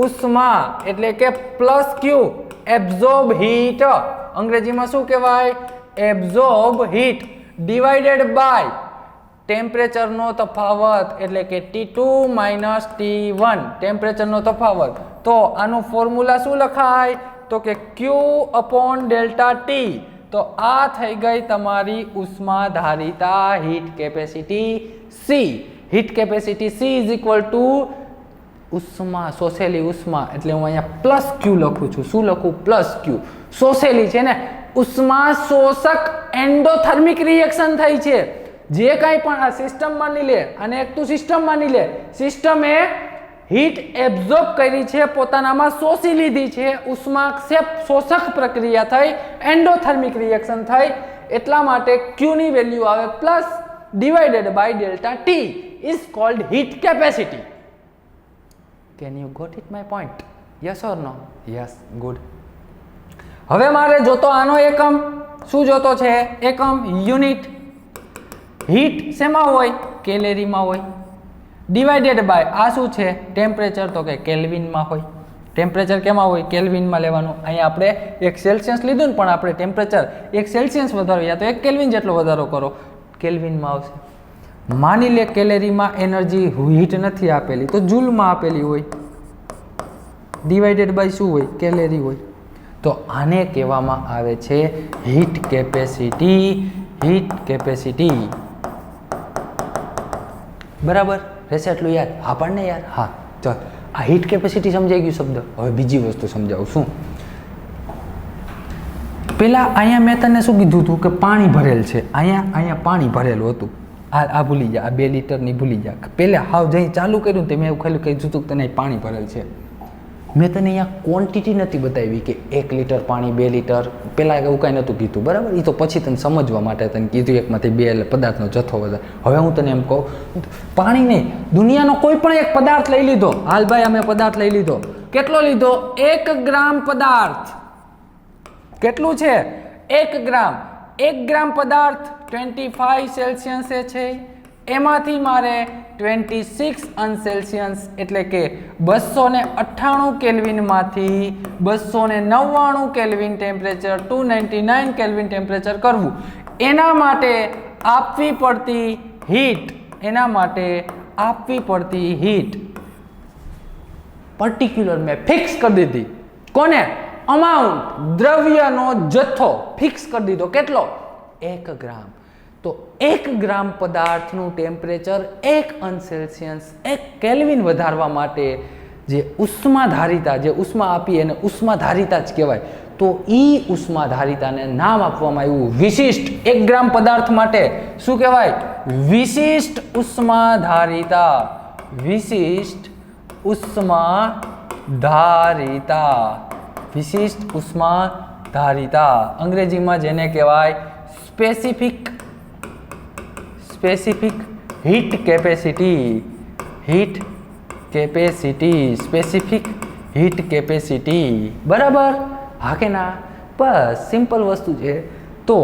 ઉષ્મા એટલે કે પ્લસ ક્યુ, એબ્ઝોર્બ હીટ. અંગ્રેજીમાં શું કહેવાય? એબ્ઝોર્બ હીટ ડિવાઇડેડ બાય ટેમ્પરેચરનો તફાવત એટલે કે T2 - T1 ટેમ્પરેચરનો તફાવત. તો આનું ફોર્મ્યુલા શું લખાય? તો કે Q/ΔT. તો આ થઈ ગઈ તમારી ઉષ્માધારિતા heat capacity C. Heat capacity C is equal to ઉષ્મા, શોષેલી ઉષ્મા. એટલે હું અહીંયા પ્લસ Q લખું છું. શું લખું? Plus Q. શોષેલી છે ને, ઉષ્મા શોષક એન્ડોથર્મિક રિએક્શન થઈ છે. જે કાંઈ પણ આ સિસ્ટમ માની લે, અને એક તું સિસ્ટમ માની લે, સિસ્ટમે હીટ એબ્ઝોર્બ કરી છે, પોતાનામાં શોષી લીધી છે. ઉષ્મા શોષક પ્રક્રિયા થઈ, એન્ડોથર્મિક રિએક્શન થઈ. એટલા માટે Q ની વેલ્યુ આવે plus divided by delta T is called heat capacity. Can you got it my point? Yes or no? Yes, good. હવે મારે જોતો આનો એકમ. શું જોતો છે? એકમ, યુનિટ. હીટ શેમાં હોય? કેલેરીમાં હોય. ડિવાઇડેડ બાય આ શું છે? ટેમ્પરેચર. તો કે કેલ્વિનમાં હોય. ટેમ્પરેચર કેમાં હોય? કેલ્વિનમાં લેવાનું. અહીંયા આપણે 1 સેલ્સિયસ લીધું ને, પણ આપણે ટેમ્પરેચર 1 સેલ્સિયસ વધારો યા તો 1 કેલ્વિન જેટલો વધારો કરો, કેલ્વિનમાં આવશે. માની લે કેલેરીમાં એનર્જી હીટ નથી આપેલી, તો જૂલમાં આપેલી હોય. ડિવાઇડેડ બાય શું હોય? કેલેરી હોય. તો આને કહેવામાં આવે છે હીટ કેપેસિટી. Heat capacity. બરાબર? રહેશે એટલું યાદ? હા પણ ને યાર. હા ચાલ, આ હીટ કેપેસિટી સમજાઈ ગયું શબ્દ. હવે બીજી વસ્તુ સમજાવું. શું? પેલા અહીંયા મેં તને શું કીધું હતું કે પાણી ભરેલ છે. અહીંયા પાણી ભરેલું હતું. આ ભૂલી જા, આ 2 લીટરની ભૂલી જા. પહેલા હાવ જઈ ચાલુ કર્યું ને તે મેં એવું ખાલી કહી દીધું કે તને પાણી ભરેલ છે. મેં તને અહીંયા ક્વોન્ટિટી નથી બતાવી કે 1 લીટર પાણી, 2 લીટર. પહેલાં એવું કાંઈ નહોતું કીધું. બરાબર? એ તો પછી તને સમજવા માટે તને કીધું. એકમાંથી 2 એટલે પદાર્થનો જથ્થો વધારે. હવે હું તને એમ કહું, પાણી નહીં, દુનિયાનો કોઈ પણ એક પદાર્થ લઈ લીધો. હાલ ભાઈ, અમે પદાર્થ લઈ લીધો. કેટલો લીધો? 1 ગ્રામ પદાર્થ. કેટલું છે? 1 ગ્રામ. 1 ગ્રામ પદાર્થ 25 સેલ્સિયસે છે. એમાંથી મારે 26 અંશ સેલ્સિયસ એટલે કે 298 કેલ્વિનમાંથી 299 કેલ્વિન ટેમ્પરેચર, 299 કેલ્વિન ટેમ્પરેચર કરવું. એના માટે આપવી પડતી હીટ પર્ટિક્યુલર મેં ફિક્સ કરી દીધી. કોને? અમાઉન્ટ, દ્રવ્યનો જથ્થો ફિક્સ કરી દીધો. કેટલો? 1 ગ્રામ. તો 1 ગ્રામ પદાર્થનું ટેમ્પરેચર 1 અંશ સેલ્સિયસ 1 કેલ્વિન વધારવા માટે જે ઉષ્માધારિતા, જે ઉષ્મા આપી એને ઉષ્માધારિતા જ કહેવાય. તો એ ઉષ્માધારિતાને નામ આપવામાં આવ્યું વિશિષ્ટ. 1 ગ્રામ પદાર્થ માટે શું કહેવાય? વિશિષ્ટ ઉષ્માધારિતા. વિશિષ્ટ ઉષ્માધારિતા. વિશિષ્ટ ઉષ્માધારિતા. અંગ્રેજીમાં જેને કહેવાય specific heat capacity. Specific heat capacity. બરાબર? હા કે ના? બસ સિમ્પલ વસ્તુ છે. તો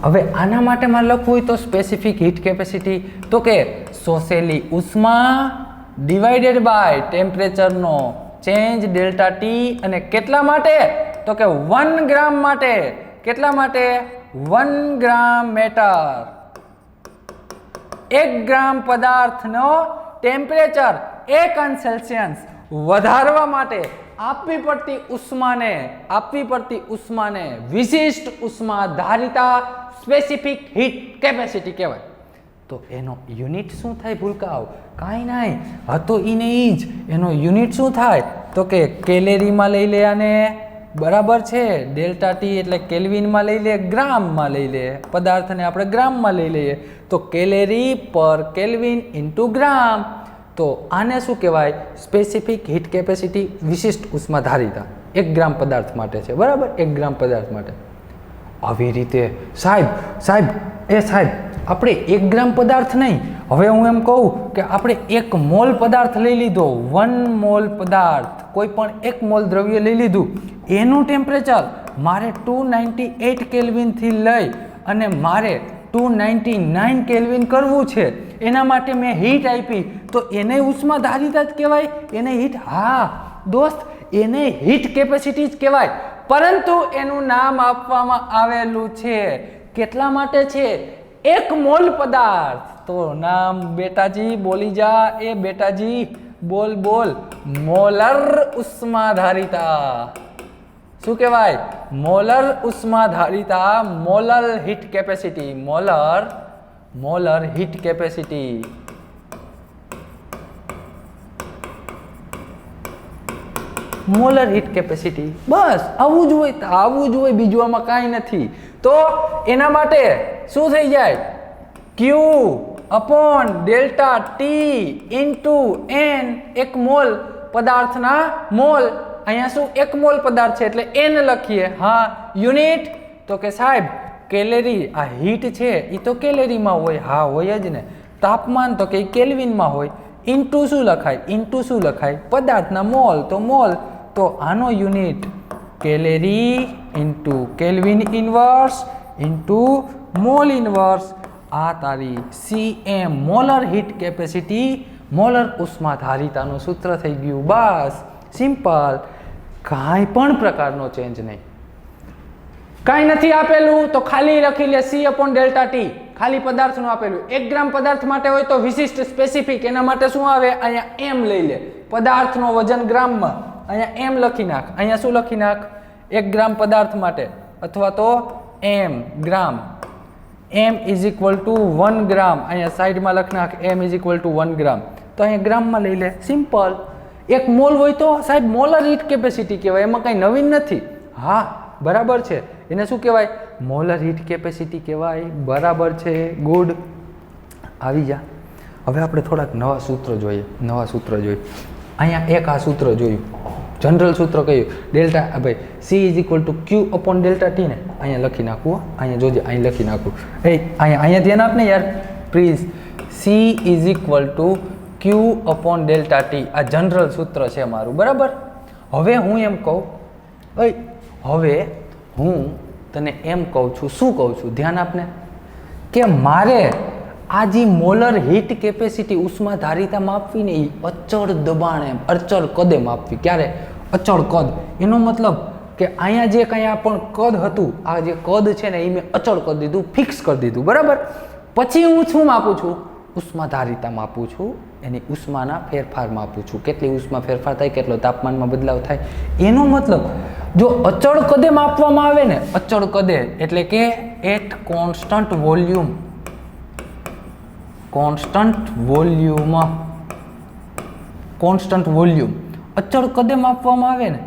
હવે આના માટે મારે લખવું હોય તો સ્પેસિફિક હીટ કેપેસિટી તો કે શોષેલી ઉષ્મા ડિવાઇડેડ બાય ટેમ્પરેચરનો ચેન્જ ડેલ્ટા ટી અને કેટલા માટે તો કે 1 ગ્રામ માટે. કેટલા માટે 1 ગ્રામ મેટર. 1 ગ્રામ પદાર્થનો ટેમ્પરેચર 1 અંશ સેલ્સિયસ વધારવા માટે આપવી પડતી ઉષ્માને વિશિષ્ટ ઉષ્મા ધારિતા સ્પેસિફિક હીટ કેપેસિટી કહેવાય. તો એનો યુનિટ શું થાય ભૂલકાઓ? કાંઈ નહીં, હતો ઈને જ. એનો યુનિટ શું થાય તો કે કેલેરીમાં લઈ લે આને, બરાબર છે. ડેલ્ટા ટી એટલે કેલ્વિનમાં લઈ લે, ગ્રામમાં લઈ લે. પદાર્થને આપણે ગ્રામમાં લઈ લઈએ તો કેલેરી પર કેલ્વિન ઇન્ટુ ગ્રામ. તો આને શું કહેવાય? સ્પેસિફિક હીટ કેપેસિટી, વિશિષ્ટ ઉષ્મા ધારિતા 1 ગ્રામ પદાર્થ માટે છે, બરાબર. 1 ગ્રામ પદાર્થ માટે. આવી રીતે સાહેબ આપણે 1 ગ્રામ પદાર્થ નહીં, હવે હું એમ કહું કે આપણે 1 મોલ પદાર્થ લઈ લીધો, 1 મોલ પદાર્થ, કોઈ પણ 1 મોલ દ્રવ્ય લઈ લીધું, એનું ટેમ્પરેચર મારે 298 કેલ્વિનથી લઈ અને મારે 299 કેલ્વિન કરવું છે. એના માટે મેં હીટ આપી તો એને ઉષ્મા ધારિતા જ કહેવાય? એને હીટ, હા દોસ્ત, એને હીટ કેપેસિટી જ કહેવાય. પરંતુ એનું નામ આપવામાં આવેલું છે કેટલા માટે છે? 1 મોલ પદાર્થ. તો નામ બેટાજી બોલી જા, એ બેટાજી બોલ મોલર ઉષ્મા ધારિતા. શું કહેવાય? મોલર ઉષ્મા ધારિતા, molar heat capacity, molar heat capacity. Molar heat capacity. બસ આવું જ હોય, બીજું આમાં કાંઈ નથી. તો એના માટે શું થઈ જાય? Q upon delta T into N. 1 mall પદાર્થના મોલ. અહીંયા શું 1 મોલ પદાર્થ છે એટલે N લખીએ. હા, યુનિટ તો કે સાહેબ કેલેરી, આ હીટ છે એ તો કેલેરીમાં હોય. હા હોય જ ને. તાપમાન તો કે કેલ્વિનમાં હોય. ઇન્ટુ શું લખાય? પદાર્થના મોલ તો મોલ. તો આનો unit calorie into kelvin inverse into mall inverse. આ તારી CM molar heat capacity, molar ઉષ્મા ધારિતાનું સૂત્ર થઈ ગયું. બસ સિમ્પલ, કાંઈ પણ પ્રકારનો ચેન્જ નહીં. કાંઈ નથી આપેલું તો ખાલી લખી લે C અપોન ડેલ્ટા ટી. ખાલી પદાર્થનું આપેલું. 1 ગ્રામ પદાર્થ માટે હોય તો વિશિષ્ટ સ્પેસિફિક, એના માટે શું આવે? અહીંયા M લઈ લે. પદાર્થનો વજન ગ્રામમાં, અહીંયા M લખી નાખ. અહીંયા શું લખી નાખ? 1 ગ્રામ પદાર્થ માટે, અથવા તો M gram. M is equal two 1 ગ્રામ. અહીંયા સાઈડમાં લખી નાખ M ઇઝ ઇક્વલ ટુ 1 ગ્રામ. તો અહીંયા ગ્રામમાં લઈ લે. સિમ્પલ. 1 મોલ હોય તો સાહેબ મોલર હીટ કેપેસિટી કહેવાય, એમાં કંઈ નવીન નથી. હા બરાબર છે. એને શું કહેવાય? મોલર હીટ કેપેસિટી કહેવાય. બરાબર છે, ગુડ. આવી જા. હવે આપણે થોડાક નવા સૂત્ર જોઈએ. અહીંયા એક આ સૂત્ર જોયું, જનરલ સૂત્ર કયું? ડેલ્ટા, ભાઈ C is equal two Q upon delta T ને અહીંયા લખી નાખવું. અહીંયા જોજે, અહીં લખી નાખવું. અહીંયા ધ્યાન આપને યાર please. C is equal two Q upon delta T, આ જનરલ સૂત્ર છે મારું, બરાબર. હવે હું એમ કહું, હવે હું તને એમ કહું છું, શું કહું છું? ધ્યાન આપને, કે મારે આ જે મોલર હીટ કેપેસિટી ઉષ્મા ધારિતા માપવી ને એ અચળ દબાણે, અચળ કદે માપવી. ક્યારે? અચળ કદ. એનો મતલબ કે અહીંયા જે કંઈ પણ કદ હતું, આ જે કદ છે ને એ મેં અચળ કરી દીધું, ફિક્સ કરી દીધું, બરાબર. પછી હું શું માપું છું? ઉષ્મા ધારિતા માપું છું. એની ઉષ્માના ફેરફાર માપું છું. કેટલી ઉષ્મા ફેરફાર થાય, કેટલો તાપમાનમાં બદલાવ થાય. એનો મતલબ જો અચળ કદે માપવામાં આવે ને, અચળ કદે એટલે કે એટ કોન્સ્ટન્ટ વોલ્યુમ, અચળ કદે માપવામાં આવે ને,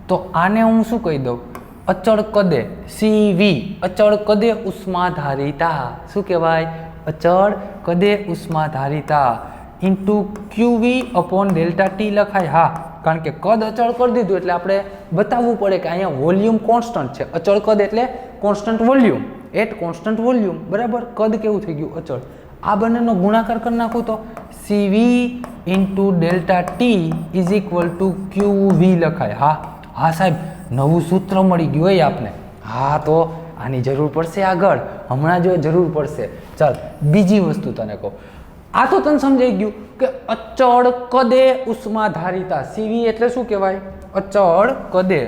તો આને હું શું કહી દઉં? અચળ કદે, CV, અચળ કદે ઉષ્મા ધારિતા. શું કહેવાય? અચળ કદે ઉષ્મા ધારિતા into QV upon delta T લખાય. હા, કારણ કે કદ અચળ કરી દીધું એટલે આપણે બતાવવું પડે કે અહીંયા વોલ્યુમ કોન્સ્ટન્ટ છે. અચળ કદ એટલે constant volume, at constant volume, બરાબર. કદ કેવું થઈ ગયું? અચળ. આ બંનેનો ગુણાકાર કરી નાખું તો CV into delta T is equal two QV લખાય. હા સાહેબ, નવું સૂત્ર મળી ગયું હોય આપને. હા, તો આની જરૂર પડશે આગળ, હમણાં જો જરૂર પડશે. ચાલ બીજી વસ્તુ તને કહું. આ તો તને સમજાઈ ગયું કે અચળ કદે ઉષ્માધારિતા, સીવી એટલે શું કહેવાય? અચળ કદે,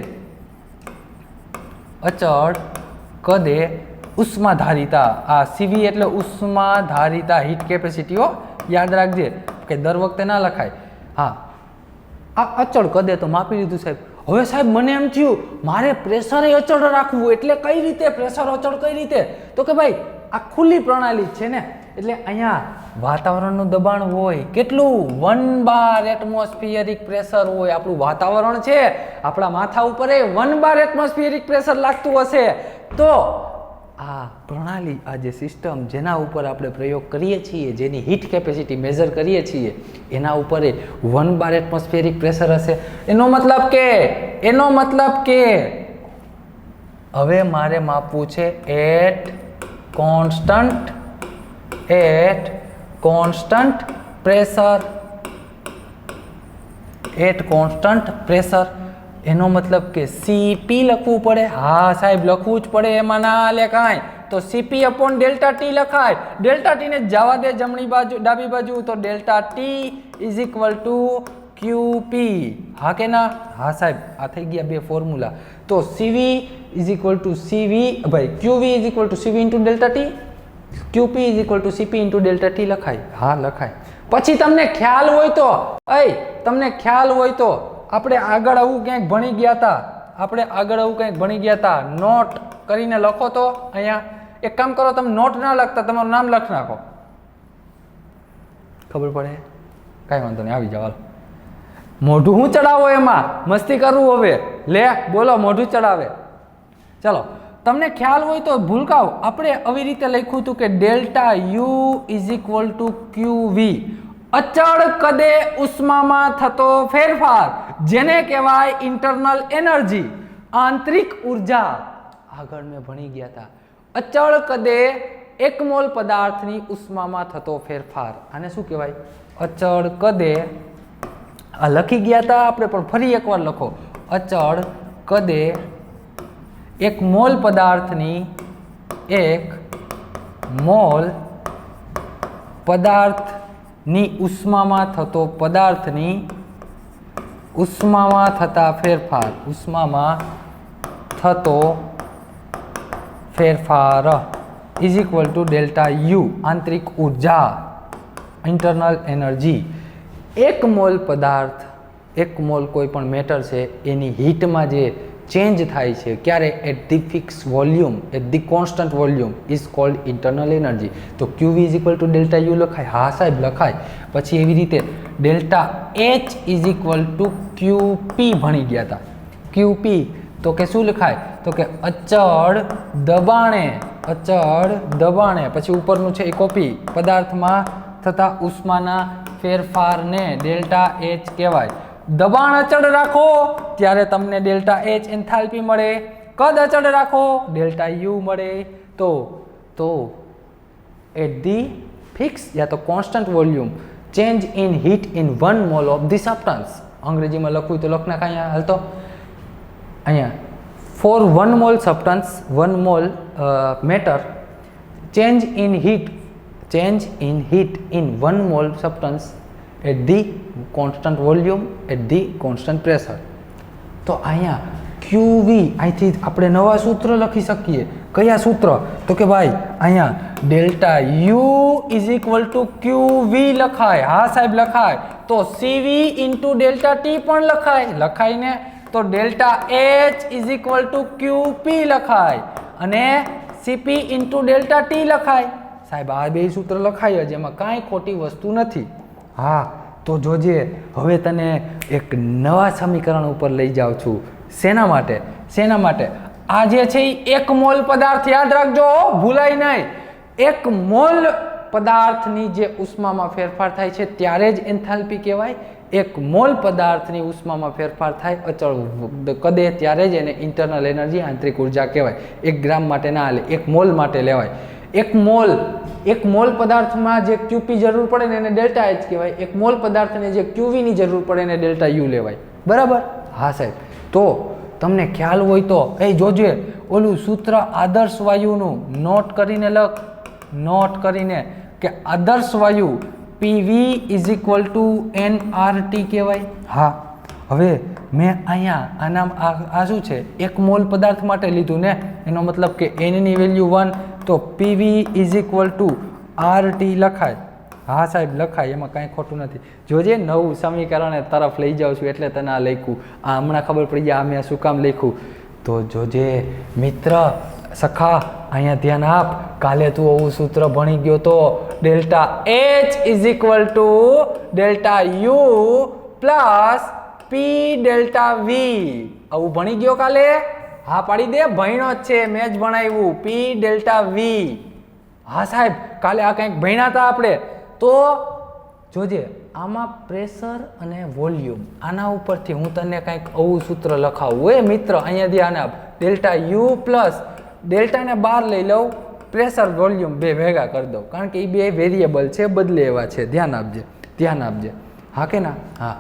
અચળ કદે ઉષ્માધારિતા. આ સીવી એટલે ઉષ્માધારિતા, હીટ કેપેસિટીઓ યાદ રાખજે કે દર વખતે ના લખાય. હા, આ અચળ કદે તો માપી લીધું સાહેબ. હવે સાહેબ મને એમ થયું મારે પ્રેશરે અચળ રાખવું, એટલે કઈ રીતે પ્રેશર અચળ કઈ રીતે? તો કે ભાઈ આ ખુલ્લી પ્રણાલી છે ને, એટલે અહીંયા વાતાવરણનું દબાણ હોય કેટલું? 1 બાર એટમોસ્ફિયરિક પ્રેશર હોય. આપણું વાતાવરણ છે, આપણા માથા ઉપર 1 બાર એટમોસ્ફિયરિક પ્રેશર લાગતું હશે. તો આ પ્રણાલી, આ જે સિસ્ટમ જેના ઉપર આપણે પ્રયોગ કરીએ છીએ, જેની હીટ કેપેસિટી મેઝર કરીએ છીએ, એના ઉપર 1 બાર એટમોસ્ફિયરિક પ્રેશર હશે. એનો મતલબ કે હવે મારે માપવું છે એટ કોન્સ્ટન્ટ પ્રેશર. એનો મતલબ કે CP લખવું પડે. હા સાહેબ, લખવું જ પડે, એમાં ના હાલે કાંઈ. તો CP અપોન ડેલ્ટા ટી લખાય. ડેલ્ટા ટીને જવા દે જમણી બાજુ, ડાબી બાજુ, તો delta T is equal to QP. હા કે ના? હા સાહેબ, આ થઈ ગયા બે ફોર્મ્યુલા. તો CV is equal two CV, ભાઈ QV is equal two CV into delta T, QP is equal two CP into delta T લખાય. હા લખાય. પછી તમને ખ્યાલ હોય તો આપણે આગળ આવું ક્યાંક ભણી ગયા હતા, નોટ કરીને લખો. તો અહીંયા એક કામ કરો, તમે નોટ ના લખતા, તમારું નામ લખ નાખો, ખબર પડે. કાંઈ વાંધો નહીં, આવી જાવ. મોઢું હું ચડાવો, એમાં મસ્તી કરવું. હવે લે બોલો, મોઢું ચડાવે. ચલો, તમને ખ્યાલ હોય તો ભૂલકાઓ આપણે આવી રીતે લખ્યું હતું કે delta U is equal two QV, અચળ કદે ઉષ્મામાં થતો ફેરફાર, જેને કહેવાય ઇન્ટરનલ એનર્જી, આંતરિક ઉર્જા. આગળ મેં ભણી ગયા હતા. અચળ કદે 1 મોલ પદાર્થની ઉષ્મામાં થતો ફેરફાર, આને શું કહેવાય? અચળ કદે. આ લખી ગયા હતા આપણે, પણ ફરી એકવાર લખો. અચળ કદે 1 મોલ પદાર્થની, 1 મોલ પદાર્થની ઉષ્મામાં થતો, પદાર્થની ઉષ્મામાં થતા ફેરફાર, ઉષ્મામાં થતો ફેરફાર is equal to delta U, આંતરિક ઉર્જા, ઇન્ટરનલ એનર્જી. 1 મોલ પદાર્થ, 1 મોલ કોઈ પણ મેટર છે, એની હીટમાં જે ચેન્જ થાય છે ક્યારે? At the fix volume, at the constant volume is called internal energy. તો QV is equal to delta U લખાય. હા સાહેબ લખાય. પછી એવી રીતે delta H is equal to QP ભણી ગયા હતા. QP તો કે શું લખાય? તો કે અચળ દબાણે, પછી ઉપરનું છે એ કોપી, પદાર્થમાં થતા ઉષ્માના ફેરફારને ડેલ્ટા H કહેવાય. દબાણ અચળ રાખો ત્યારે તમને ડેલ્ટા H એન્થાલ્પી મળે. કદ અચળ રાખો, ડેલ્ટા U મળે. તો એટ ધી ફિક્સ યા તો constant volume, change in heat in 1 mole of the substance. અંગ્રેજીમાં લખવું તો લખ નાખ. અહીંયા હાલ તો અહીંયા for 1 mole substance, 1 mole matter, change in heat in 1 mole substance at the constant volume, at the constant pressure. તો અહીંયા QV, અહીંથી આપણે નવા સૂત્ર લખી શકીએ. કયા સૂત્ર? તો કે ભાઈ અહીંયા delta U is equal two QV લખાય. હા સાહેબ લખાય. તો CV ઇન્ટુ ડેલ્ટા T પણ લખાય ને. તો delta H is equal to QP લખાય અને CP ઇન્ટુ ડેલ્ટા T લખાય. સાહેબ આ બે સૂત્ર લખાય જ, એમાં કાંઈ ખોટી વસ્તુ નથી. હા, તો જોજે હવે તને એક નવા સમીકરણ ઉપર લઈ જાઉં છું. શેના માટે? આ જે છે એ 1 મોલ પદાર્થ, યાદ રાખજો, ભૂલાય નહીં. 1 મોલ પદાર્થની જે ઉષ્મામાં ફેરફાર થાય છે ત્યારે જ એન્થાલ્પી કહેવાય. 1 મોલ પદાર્થની ઉષ્મામાં ફેરફાર થાય અચળ કદે ત્યારે જ એને ઇન્ટરનલ એનર્જી, આંતરિક ઉર્જા કહેવાય. 1 ગ્રામ માટે ના હાલે, 1 મોલ માટે લેવાય. 1 મોલ પદાર્થમાં જે QP જરૂર પડે ને એને ડેલ્ટા H કહેવાય. 1 મોલ પદાર્થને જે QV ની જરૂર પડે એને ડેલ્ટા U લેવાય. બરાબર? હા સાહેબ. તો તમને ખ્યાલ હોય તો એ જોજે ઓલું સૂત્ર આદર્શ વાયુનું નોટ કરીને લખ, નોટ કરીને કે આદર્શ વાયુ PV is equal two NRT કહેવાય. હા, હવે મેં અહીંયા આના આ શું છે, એક મોલ પદાર્થ માટે લીધું ને, એનો મતલબ કે એનની વેલ્યુ 1, તો PV is equal two RT લખાય. હા સાહેબ લખાય, એમાં કાંઈ ખોટું નથી. જોજે નવું સમીકરણ તરફ લઈ જાઉં છું એટલે તને આ લખ્યું. આ હમણાં ખબર પડી જાય આ મેં શું કામ લખ્યું. તો જોજે મિત્ર સખા, અહીંયા ધ્યાન આપ. કાલે તું આવું સૂત્ર ભણી ગયો તો delta H is equal to delta U plus P delta V. આવું ભણી ગયો કાલે? હા પાડી દે, ભણ્યો જ છે, મેં જ ભણાવ્યું. P delta V. હા સાહેબ કાલે આ કંઈક ભણ્યા હતા આપણે. તો જોજે આમાં પ્રેશર અને વોલ્યુમ, આના ઉપરથી હું તને કંઈક આવું સૂત્ર લખાવું. એ મિત્ર અહીંયા ધ્યાન આપ. ડેલ્ટા U પ્લસ ડેલ્ટાને બહાર લઈ લઉં, પ્રેશર વોલ્યુમ બે ભેગા કરી દઉં, કારણ કે એ બે વેરિયેબલ છે, બદલે એવા છે. ધ્યાન આપજે, ધ્યાન આપજે. હા કે ના? હા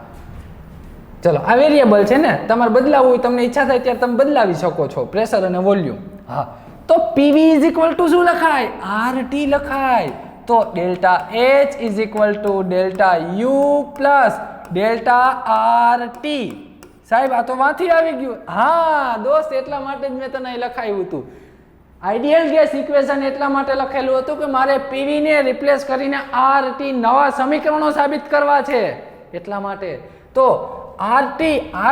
ચલો, આ વેરિયેબલ છે ને, તમારે બદલાવવું હોય, તમને ઈચ્છા થાય ત્યારે તમે બદલાવી શકો છો, પ્રેશર અને વોલ્યુમ. હા, તો પીવી ઇઝ ઇક્વલ ટુ શું લખાય? RT લખાય. તો delta H is equal to delta U plus delta RT. સાહેબ આ તો વાંથી આવી ગયું. હા દોસ્ત, એટલા માટે જ મેં તને લખાયું હતું. આઈડિયલ ગેસ ઇક્વેશન એટલા માટે લખેલું હતું કે મારે પીવી ને રિપ્લેસ કરીને RT નવા સમીકરણો સાબિત કરવા છે, એટલા માટે. તો RT,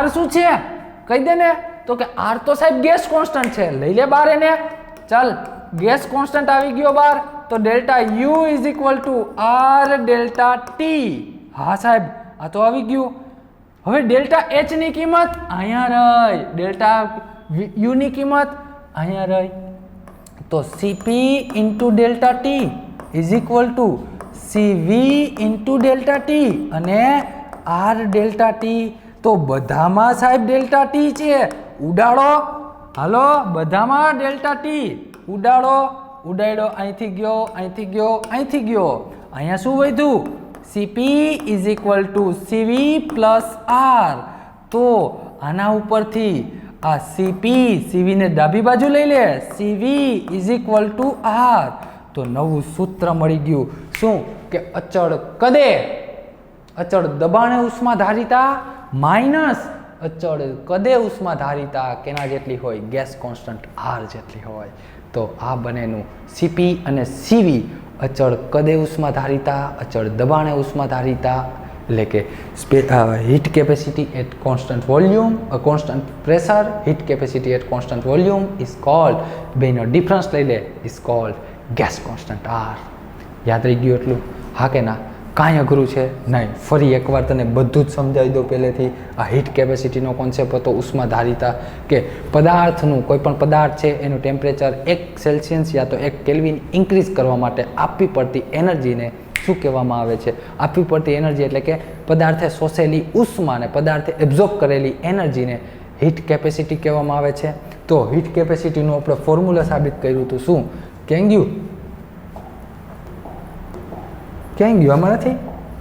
R શું છે કહી દે ને. તો કે R તો સાહેબ ગેસ કોન્સ્ટન્ટ છે, લઈ લે બાર એને. ચાલ, ગેસ કોન્સ્ટન્ટ આવી ગયો બાર. તો delta U is equal two R delta T. હા સાહેબ આ તો આવી ગયું. હવે ડેલ્ટા H ની કિંમત અહીંયા રહી, ડેલ્ટા U ની કિંમત અહીંયા રહી. તો CP into delta T is equal two CV into delta T અને R ડેલ્ટા T. તો બધામાં સાહેબ ડેલ્ટા T છે, ઉડાડો. હાલો, બધામાં ડેલ્ટા T ઉડાડો. ઉડાડ્યો, અહીંથી ગયો, અહીંથી ગયો, અહીંથી ગયો. અહીંયા શું વધ્યું? CP is equal two CV plus R. તો આના ઉપરથી આ CV ને ડાબી બાજુ લઈ લે, CV is equal two R. તો નવું સૂત્ર મળી ગયું. શું કે અચળ કદે, અચળ દબાણે ઉષ્મા ધારિતા માઇનસ અચળ કદે ઉષ્મા ધારિતા કેના જેટલી હોય? ગેસ કોન્સ્ટન્ટ R જેટલી હોય. તો આ બંનેનું CP અને CV અચળ કદે ઉષ્મા ધારિતા, અચળ દબાણે ઉષ્મા ધારિતા, એટલે કે heat capacity at constant volume, constant pressure, heat capacity at constant volume is called, બેનો ડિફરન્સ લઈ લે, is called gas constant R. યાદ રહી ગયું એટલું? હા કે ના? કાંઈ અઘરું છે નહીં. ફરી એકવાર તને બધું જ સમજાવી દો પહેલેથી. આ હીટ કેપેસિટીનો કોન્સેપ્ટ હતો ઉષ્મા ધારિતા, કે પદાર્થનું, કોઈ પણ પદાર્થ છે એનું ટેમ્પરેચર 1 સેલ્સિયસ યા તો 1 કેલ્વિન ઇન્ક્રીઝ કરવા માટે આપવી પડતી એનર્જીને શું કહેવામાં આવે છે? આપવી પડતી એનર્જી એટલે કે પદાર્થે શોષેલી ઉષ્મા અને પદાર્થે એબ્ઝોર્બ કરેલી એનર્જીને હીટ કેપેસિટી કહેવામાં આવે છે. તો હીટ કેપેસિટીનું આપણે ફોર્મ્યુલા સાબિત કર્યું હતું. શું ક્યાં ગયું? ક્યાં ગયું? આમાં નથી.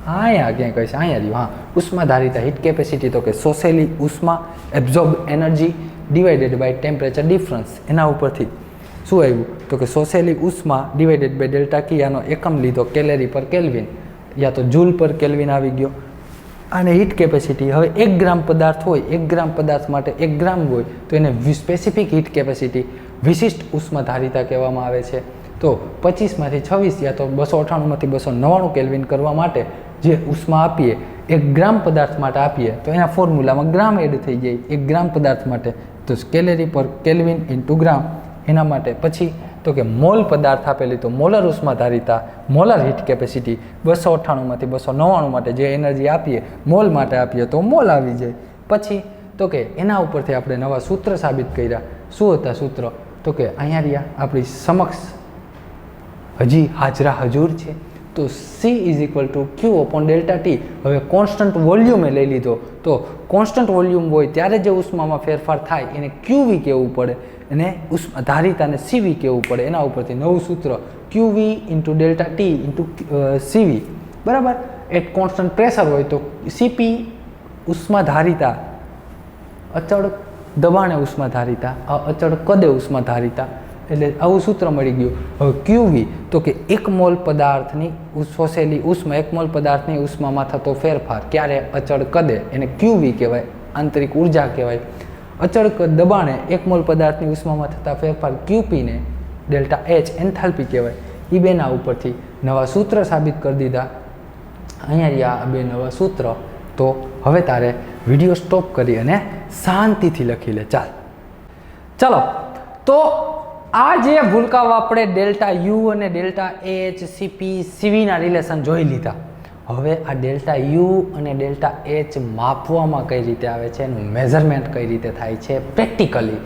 અહીંયા ક્યાંય કહે છે, અહીંયા રહ્યું. હા, ઉષ્મા ધારિતા હીટ કેપેસિટી, તો કે શોષેલી ઉષ્મા, absorb energy divided by temperature difference. એના ઉપરથી શું આવ્યું? તો કે શોષેલી ઉષ્મા ડિવાઇડેડ બાય ડેલ્ટા કી. આનો એકમ લીધો કેલેરી પર કેલ્વિન યા તો જૂલ પર કેલ્વિન આવી ગયો. અને હીટ કેપેસિટી, હવે 1 ગ્રામ પદાર્થ હોય, 1 ગ્રામ પદાર્થ માટે 1 ગ્રામ હોય તો એને સ્પેસિફિક હીટ કેપેસિટી, વિશિષ્ટ ઉષ્મા ધારિતા કહેવામાં આવે છે. તો 25 માંથી 26 યા તો 298 માંથી 299 કેલ્વિન કરવા માટે જે ઉષ્મા આપીએ 1 ગ્રામ પદાર્થ માટે આપીએ તો એના ફોર્મ્યુલામાં ગ્રામ એડ થઈ જાય. 1 ગ્રામ પદાર્થ માટે તો કેલેરી પર કેલ્વિન ઇન્ટુ ગ્રામ. એના માટે પછી તો કે મોલ પદાર્થ આપેલી તો મોલર ઉષ્મા ધારિતા, મોલર હીટ કેપેસિટી 298 માંથી 299 માટે જે એનર્જી આપીએ મોલ માટે આપીએ તો મોલ આવી જાય. પછી તો કે એના ઉપરથી આપણે નવા સૂત્ર સાબિત કર્યા. શું હતા સૂત્ર? તો કે અહીંયા રહ્યા આપણી સમક્ષ હજી હાજરા હજુર છે. તો C is equal two Q upon delta T. હવે કોન્સ્ટન્ટ વોલ્યુમે લઈ લીધો તો કોન્સ્ટન્ટ વોલ્યુમ હોય ત્યારે જે ઉષ્મામાં ફેરફાર થાય એને QV કહેવું પડે, અને ઉષ્મા ધારિતાને CV કહેવું પડે. એના ઉપરથી નવું સૂત્ર QV into delta T into CV બરાબર. એટ કોન્સ્ટન્ટ પ્રેશર હોય તો CP ઉષ્મા ધારિતા, અચળ દબાણે ઉષ્માધારિતા, આ અચળ કદે ઉષ્માધારિતા. એટલે આવું સૂત્ર મળી ગયું. હવે ક્યુવી તો કે 1 મોલ પદાર્થની શોષેલી ઉષ્મા, 1 મોલ પદાર્થની ઉષ્મામાં થતો ફેરફાર ક્યારે અચળ કદે, એને ક્યુવી કહેવાય, આંતરિક ઉર્જા કહેવાય. અચળ દબાણે 1 મોલ પદાર્થની ઉષ્મામાં થતા ફેરફાર ક્યુપીને ડેલ્ટા એચ એન્થાલ્પી કહેવાય. એ બેના ઉપરથી નવા સૂત્ર સાબિત કરી દીધા. અહીંયા રહ્યા આ 2 નવા સૂત્ર. તો હવે તારે વિડીયો સ્ટોપ કરી અને શાંતિથી લખી લે. ચાલો તો આ જે ભૂલકાઓ આપણે ડેલ્ટા યુ અને ડેલ્ટા એચ, સીપી, સીવીના રિલેશન જોઈ લીધા. હવે આ ડેલ્ટા યુ અને ડેલ્ટા એચ માપવામાં કઈ રીતે આવે છે, એનું મેઝરમેન્ટ કઈ રીતે થાય છે પ્રેક્ટિકલી,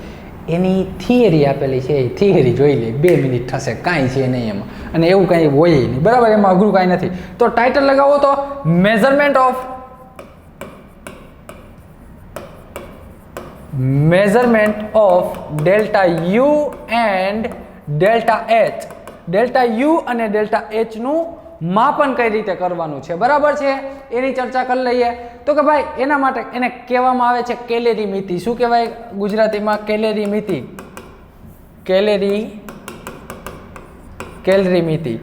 એની થિયરી આપેલી છે. એ થિયરી જોઈ લે. 2 મિનિટ થશે, કાંઈ છે નહીં એમાં, અને એવું કાંઈ હોય નહીં. બરાબર, એમાં અઘરું કાંઈ નથી. તો ટાઇટલ લગાવો તો measurement of delta you and delta H. Delta you અને ડેલ્ટા એચનું માપન કઈ રીતે કરવાનું છે, બરાબર છે, એની ચર્ચા કરી લઈએ. તો કે ભાઈ એના માટે એને કહેવામાં આવે છે કેલેરી મિતિ. શું કહેવાય ગુજરાતીમાં? કેલેરી મિતિ. કેલરી મિતિ.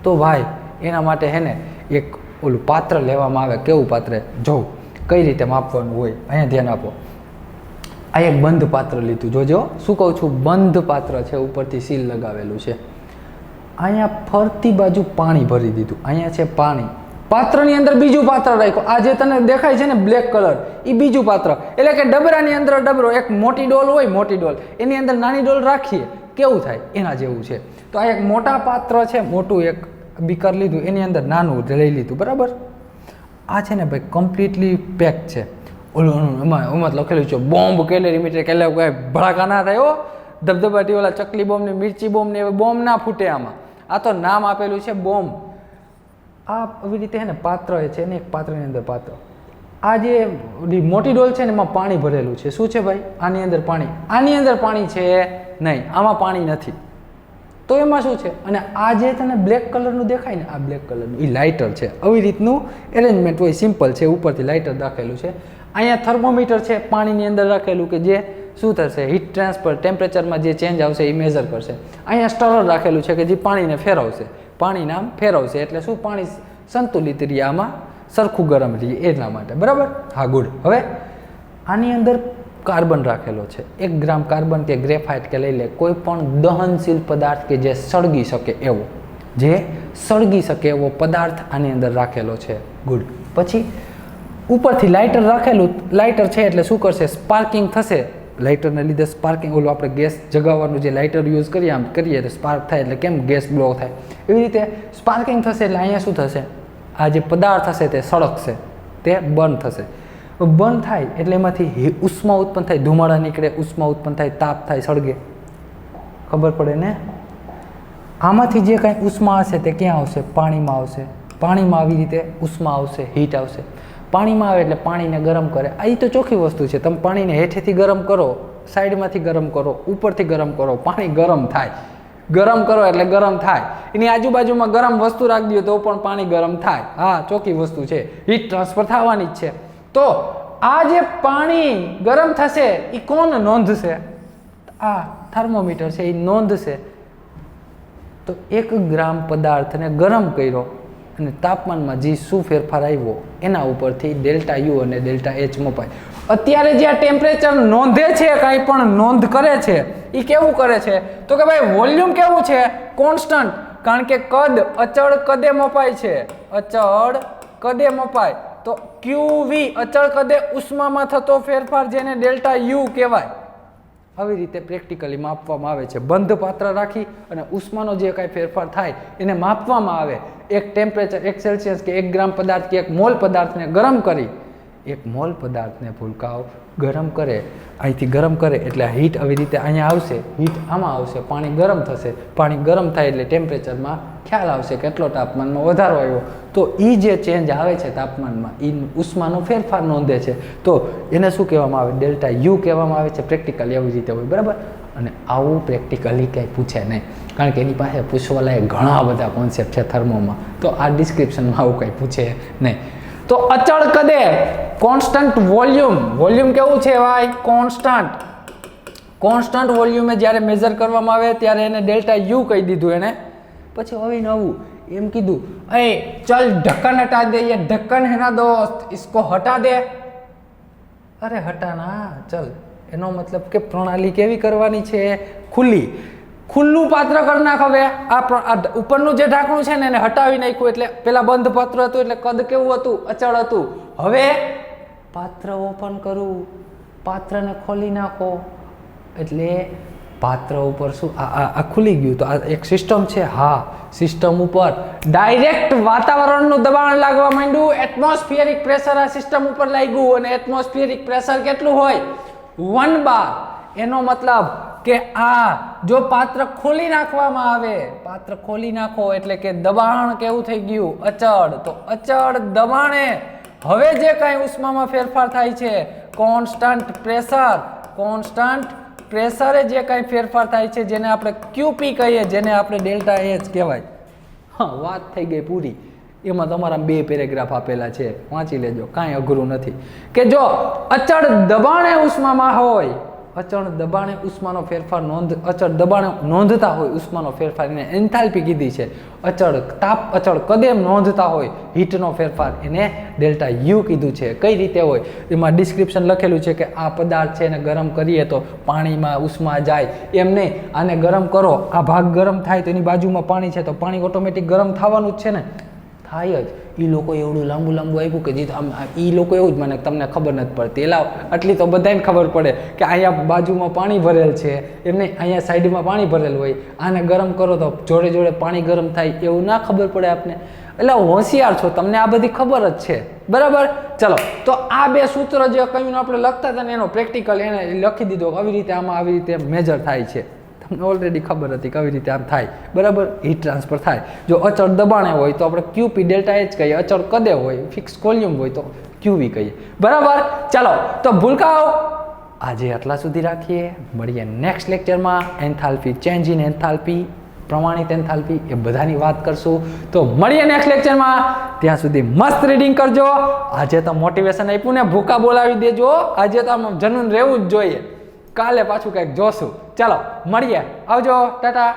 તો ભાઈ એના માટે હે ને એક ઓલું પાત્ર લેવામાં આવે. કેવું પાત્ર? જો કઈ રીતે માપવાનું હોય, અહીંયા ધ્યાન આપો. આ એક બંધ પાત્ર લીધું. જોજો શું કહું છું, બંધ પાત્ર છે, ઉપરથી સીલ લગાવેલું છે. અહીંયા ફરતી બાજુ પાણી ભરી દીધું. અહીંયા છે પાણી. પાત્રની અંદર બીજું પાત્ર રાખ્યું. આ જે તને દેખાય છે ને બ્લેક કલર, એ બીજું પાત્ર. એટલે કે ડબરાની અંદર ડબરો, એક મોટી ડોલ હોય, મોટી ડોલ, એની અંદર નાની ડોલ રાખીએ, કેવું થાય? એના જેવું છે. તો આ એક મોટા પાત્ર છે, મોટું એક બીકર લીધું, એની અંદર નાનું લઈ લીધું. બરાબર. આ છે ને ભાઈ કમ્પ્લીટલી પેક છે. ઓલું એમાં લખેલું છે બોમ્બ કેલેરી મીટર. એટલે ભડાકા ના થાય હો, ધબધબાટી ઓલા ચકલી બોમ્બ ને મિર્ચી બોમ્બ ને બોમ્બ ના ફૂટે આમાં. આ તો નામ આપેલું છે બોમ્બ. આ આવી રીતે છે ને પાત્ર છે ને, એક પાત્રની અંદર પાત્ર. આ જે મોટી ડોલ છે ને એમાં પાણી ભરેલું છે. શું છે ભાઈ? આની અંદર પાણી. આની અંદર પાણી છે નહીં, આમાં પાણી નથી. તો એમાં શું છે? અને આ જે તને બ્લેક કલરનું દેખાય ને, આ બ્લેક કલરનું એ લાઇટર છે. આવી રીતનું એરેન્જમેન્ટ હોય, સિમ્પલ છે. ઉપરથી લાઇટર રાખેલું છે. અહીંયા થર્મોમીટર છે પાણીની અંદર રાખેલું, કે જે શું થશે, હીટ ટ્રાન્સફર, ટેમ્પરેચરમાં જે ચેન્જ આવશે એ મેઝર કરશે. અહીંયા સ્ટરર રાખેલું છે કે જે પાણીને ફેરવશે, પાણીને આમ ફેરવશે. એટલે શું? પાણી સંતુલિત રહે, આમાં સરખું ગરમ રહે, એટલા માટે. બરાબર? હા, ગુડ. હવે આની અંદર કાર્બન રાખેલો છે. 1 ગ્રામ કાર્બન કે ગ્રેફાઇટ કે લઈ લે, કોઈ પણ દહનશીલ પદાર્થ કે જે સળગી શકે એવો પદાર્થ આની અંદર રાખેલો છે. ગુડ. પછી ઉપરથી લાઇટર રાખેલું. લાઇટર છે એટલે શું કરશે? સ્પાર્કિંગ થશે. લાઇટરને લીધે સ્પાર્કિંગ, ઓલું આપણે ગેસ જગાવવાનું જે લાઇટર યુઝ કરીએ, આમ કરીએ તો સ્પાર્ક થાય. એટલે કેમ ગેસ બ્લો થાય, એવી રીતે સ્પાર્કિંગ થશે. એટલે અહીંયા શું થશે? આ જે પદાર્થ હશે તે સળગશે, તે બંધ થશે. બંધ થાય એટલે એમાંથી ઉષ્મા ઉત્પન્ન થાય, ધુમાડા નીકળે, ઉષ્મા ઉત્પન્ન થાય, તાપ થાય, સળગે. ખબર પડે ને? આમાંથી જે કાંઈ ઉષ્મા હશે તે ક્યાં આવશે? પાણીમાં આવશે. પાણીમાં આવી રીતે ઉષ્મા આવશે, હીટ આવશે. પાણીમાં આવે એટલે પાણીને ગરમ કરે. આ તો ચોખ્ખી વસ્તુ છે. તમે પાણીને હેઠેથી ગરમ કરો, સાઈડમાંથી ગરમ કરો, ઉપરથી ગરમ કરો, પાણી ગરમ થાય. ગરમ કરો એટલે ગરમ થાય. એની આજુબાજુમાં ગરમ વસ્તુ રાખી દો તો પણ પાણી ગરમ થાય. હા, ચોખ્ખી વસ્તુ છે. હીટ ટ્રાન્સફર થવાની જ છે. તો આ જે પાણી ગરમ થશે એ કોણ નોંધશે? આ થર્મોમીટર છે, એ નોંધશે. તો 1 ગ્રામ પદાર્થને ગરમ કર્યો અને તાપમાનમાં જે શું ફેરફાર આવ્યો એના ઉપરથી ડેલ્ટા યુ અને ડેલ્ટા એચ મપાય. અત્યારે જે આ ટેમ્પરેચર નોંધે છે, કાંઈ પણ નોંધ કરે છે, એ કેવું કરે છે? તો કે ભાઈ વોલ્યુમ કેવું છે? કોન્સ્ટન્ટ. કારણ કે કદ અચળ કદે મપાય છે. અચળ કદે મપાય. તો ક્યુવી અચળ કદે ઉષ્મામાં થતો ફેરફાર, જેને ડેલ્ટા યુ કહેવાય. આવી રીતે પ્રેક્ટિકલી માપવામાં આવે છે. બંધ પાત્ર રાખી અને ઉષ્માનો જે કાંઈ ફેરફાર થાય એને માપવામાં આવે. એક ટેમ્પરેચર 1 સેલ્સિયસ કે 1 ગ્રામ પદાર્થ કે 1 મોલ પદાર્થને ગરમ કરી, 1 મોલ પદાર્થને ભૂલકાઓ ગરમ કરે, અહીંથી ગરમ કરે એટલે હીટ આવી રીતે અહીંયા આવશે, હીટ આમાં આવશે, પાણી ગરમ થશે. પાણી ગરમ થાય એટલે ટેમ્પરેચરમાં ખ્યાલ આવશે કેટલો તાપમાનમાં વધારો આવ્યો. તો એ જે ચેન્જ આવે છે તાપમાનમાં, એ ઉષ્માનો ફેરફાર નોંધે છે. તો એને શું કહેવામાં આવે? ડેલ્ટા યુ કહેવામાં આવે છે. પ્રેક્ટિકલી આવી રીતે હોય. બરાબર? અને આવું પ્રેક્ટિકલી કંઈ પૂછે નહીં, કારણ કે એની પાસે પૂછવા લાયક ઘણા બધા કોન્સેપ્ટ છે થર્મોમાં. તો આ ડિસ્ક્રિપ્શનમાં આવું કંઈ પૂછે નહીં. તો અચળ કદે કોન્સ્ટન્ટ વોલ્યુમ, વોલ્યુમ કેવું છે ભાઈ? કોન્સ્ટન્ટ વોલ્યુમે જ્યારે મેજર કરવામાં આવે ત્યારે એને ડેલ્ટા યુ કહી દીધું એને. પછી હવે નવું એમ કીધું, એ ચલ ઢક્કન હટા દે, ये ढक्कन है ना दोस्त, इसको हटा दे. અરે હટાના ચલ, એનો મતલબ કે પ્રણાલી કેવી કરવાની છે? ખુલ્લી, ખુલ્લું પાત્ર કરી નાખ. હવે આ ઉપરનું જે ઢાંકણું છે ને એને હટાવી નાખ્યું, એટલે પેલા બંધ પાત્ર હતું એટલે કદ કેવું હતું? અચળ હતું. હવે પાત્ર ઓપન કરું, પાત્રને ખોલી નાખો એટલે પાત્ર ઉપર શું આ ખુલી ગયું. તો આ એક સિસ્ટમ છે. હા, સિસ્ટમ ઉપર ડાયરેક્ટ વાતાવરણનું દબાણ લાગવા માંડ્યું. એટમોસ્ફિયરિક પ્રેશર આ સિસ્ટમ ઉપર લાગ્યું અને એટમોસ્ફિયરિક પ્રેશર કેટલું હોય? 1 બાર. એનો મતલબ કે આ જો પાત્ર ખોલી નાખવામાં આવે, પાત્ર ખોલી નાખો એટલે કે દબાણ કેવું થઈ ગયું? અચળ. તો અચળ દબાણે હવે જે કાંઈ ઉષ્મામાં ફેરફાર થાય છે, કોન્સ્ટન્ટ પ્રેશરે જે કાંઈ ફેરફાર થાય છે જેને આપણે ક્યુપી કહીએ, જેને આપણે ડેલ્ટા એચ કહેવાય. હા, વાત થઈ ગઈ પૂરી. એમાં તમારા 2 પેરેગ્રાફ આપેલા છે, વાંચી લેજો, કાંઈ અઘરું નથી. કે જો અચળ દબાણે ઉષ્મામાં હોય, અચળ દબાણે ઉષ્માનો ફેરફાર અચળ દબાણે નોંધતા હોય ઉષ્માનો ફેરફાર, એને એન્થાલ્પી કીધી છે. અચળ તાપ, અચળ કદેમ નોંધતા હોય હીટનો ફેરફાર, એને ડેલ્ટા યુ કીધું છે. કઈ રીતે હોય? એમાં ડિસ્ક્રિપ્શન લખેલું છે કે આ પદાર્થ છે એને ગરમ કરીએ તો પાણીમાં ઉષ્મા જાય, એમ નહીં. આને ગરમ કરો, આ ભાગ ગરમ થાય તો એની બાજુમાં પાણી છે તો પાણી ઓટોમેટિક ગરમ થવાનું જ છે ને, થાય જ. એ લોકો એવડું લાંબુ આપ્યું કે જે એ લોકો એવું જ મને તમને ખબર નથી પડતી. એલા આટલી તો બધાને ખબર પડે કે અહીંયા બાજુમાં પાણી ભરેલ છે, એમ નહીં અહીંયા સાઈડમાં પાણી ભરેલ હોય, આને ગરમ કરો તો જોડે જોડે પાણી ગરમ થાય, એવું ના ખબર પડે આપને. એટલે હોશિયાર છો, તમને આ બધી ખબર જ છે, બરાબર. ચલો, તો આ 2 સૂત્ર જે કહ્યું આપણે લખતા હતા ને એનો પ્રેક્ટિકલ એને લખી દીધો. આવી રીતે આમાં આવી રીતે મેજર થાય છે. તમને ઓલરેડી ખબર હતી કે આવી રીતે આમ થાય, બરાબર. હીટ ટ્રાન્સફર થાય. જો અચળ દબાણે હોય તો આપણે ક્યુપી ડેલ્ટા એચ કહીએ, અચળ કદે હોય, ફિક્સ વોલ્યુમ હોય તો ક્યુવી કહીએ, બરાબર. ચાલો, તો ભૂલકાઓ આજે આટલા સુધી રાખીએ. મળીએ નેક્સ્ટ લેક્ચરમાં. એન્થાલ્પી, ચેન્જ ઇન એન્થાલ્પી, પ્રમાણિત એન્થાલ્પી, એ બધાની વાત કરશું. તો મળીએ નેક્સ્ટ લેક્ચરમાં. ત્યાં સુધી મસ્ત રીડિંગ કરજો. આજે તો મોટિવેશન આપ્યું ને, ભૂકા બોલાવી દેજો. આજે તો આમ જનૂન રહેવું જ જોઈએ. કાલે પાછું કંઈક જોશું. ચાલો મળીએ, આવજો, ટાટા.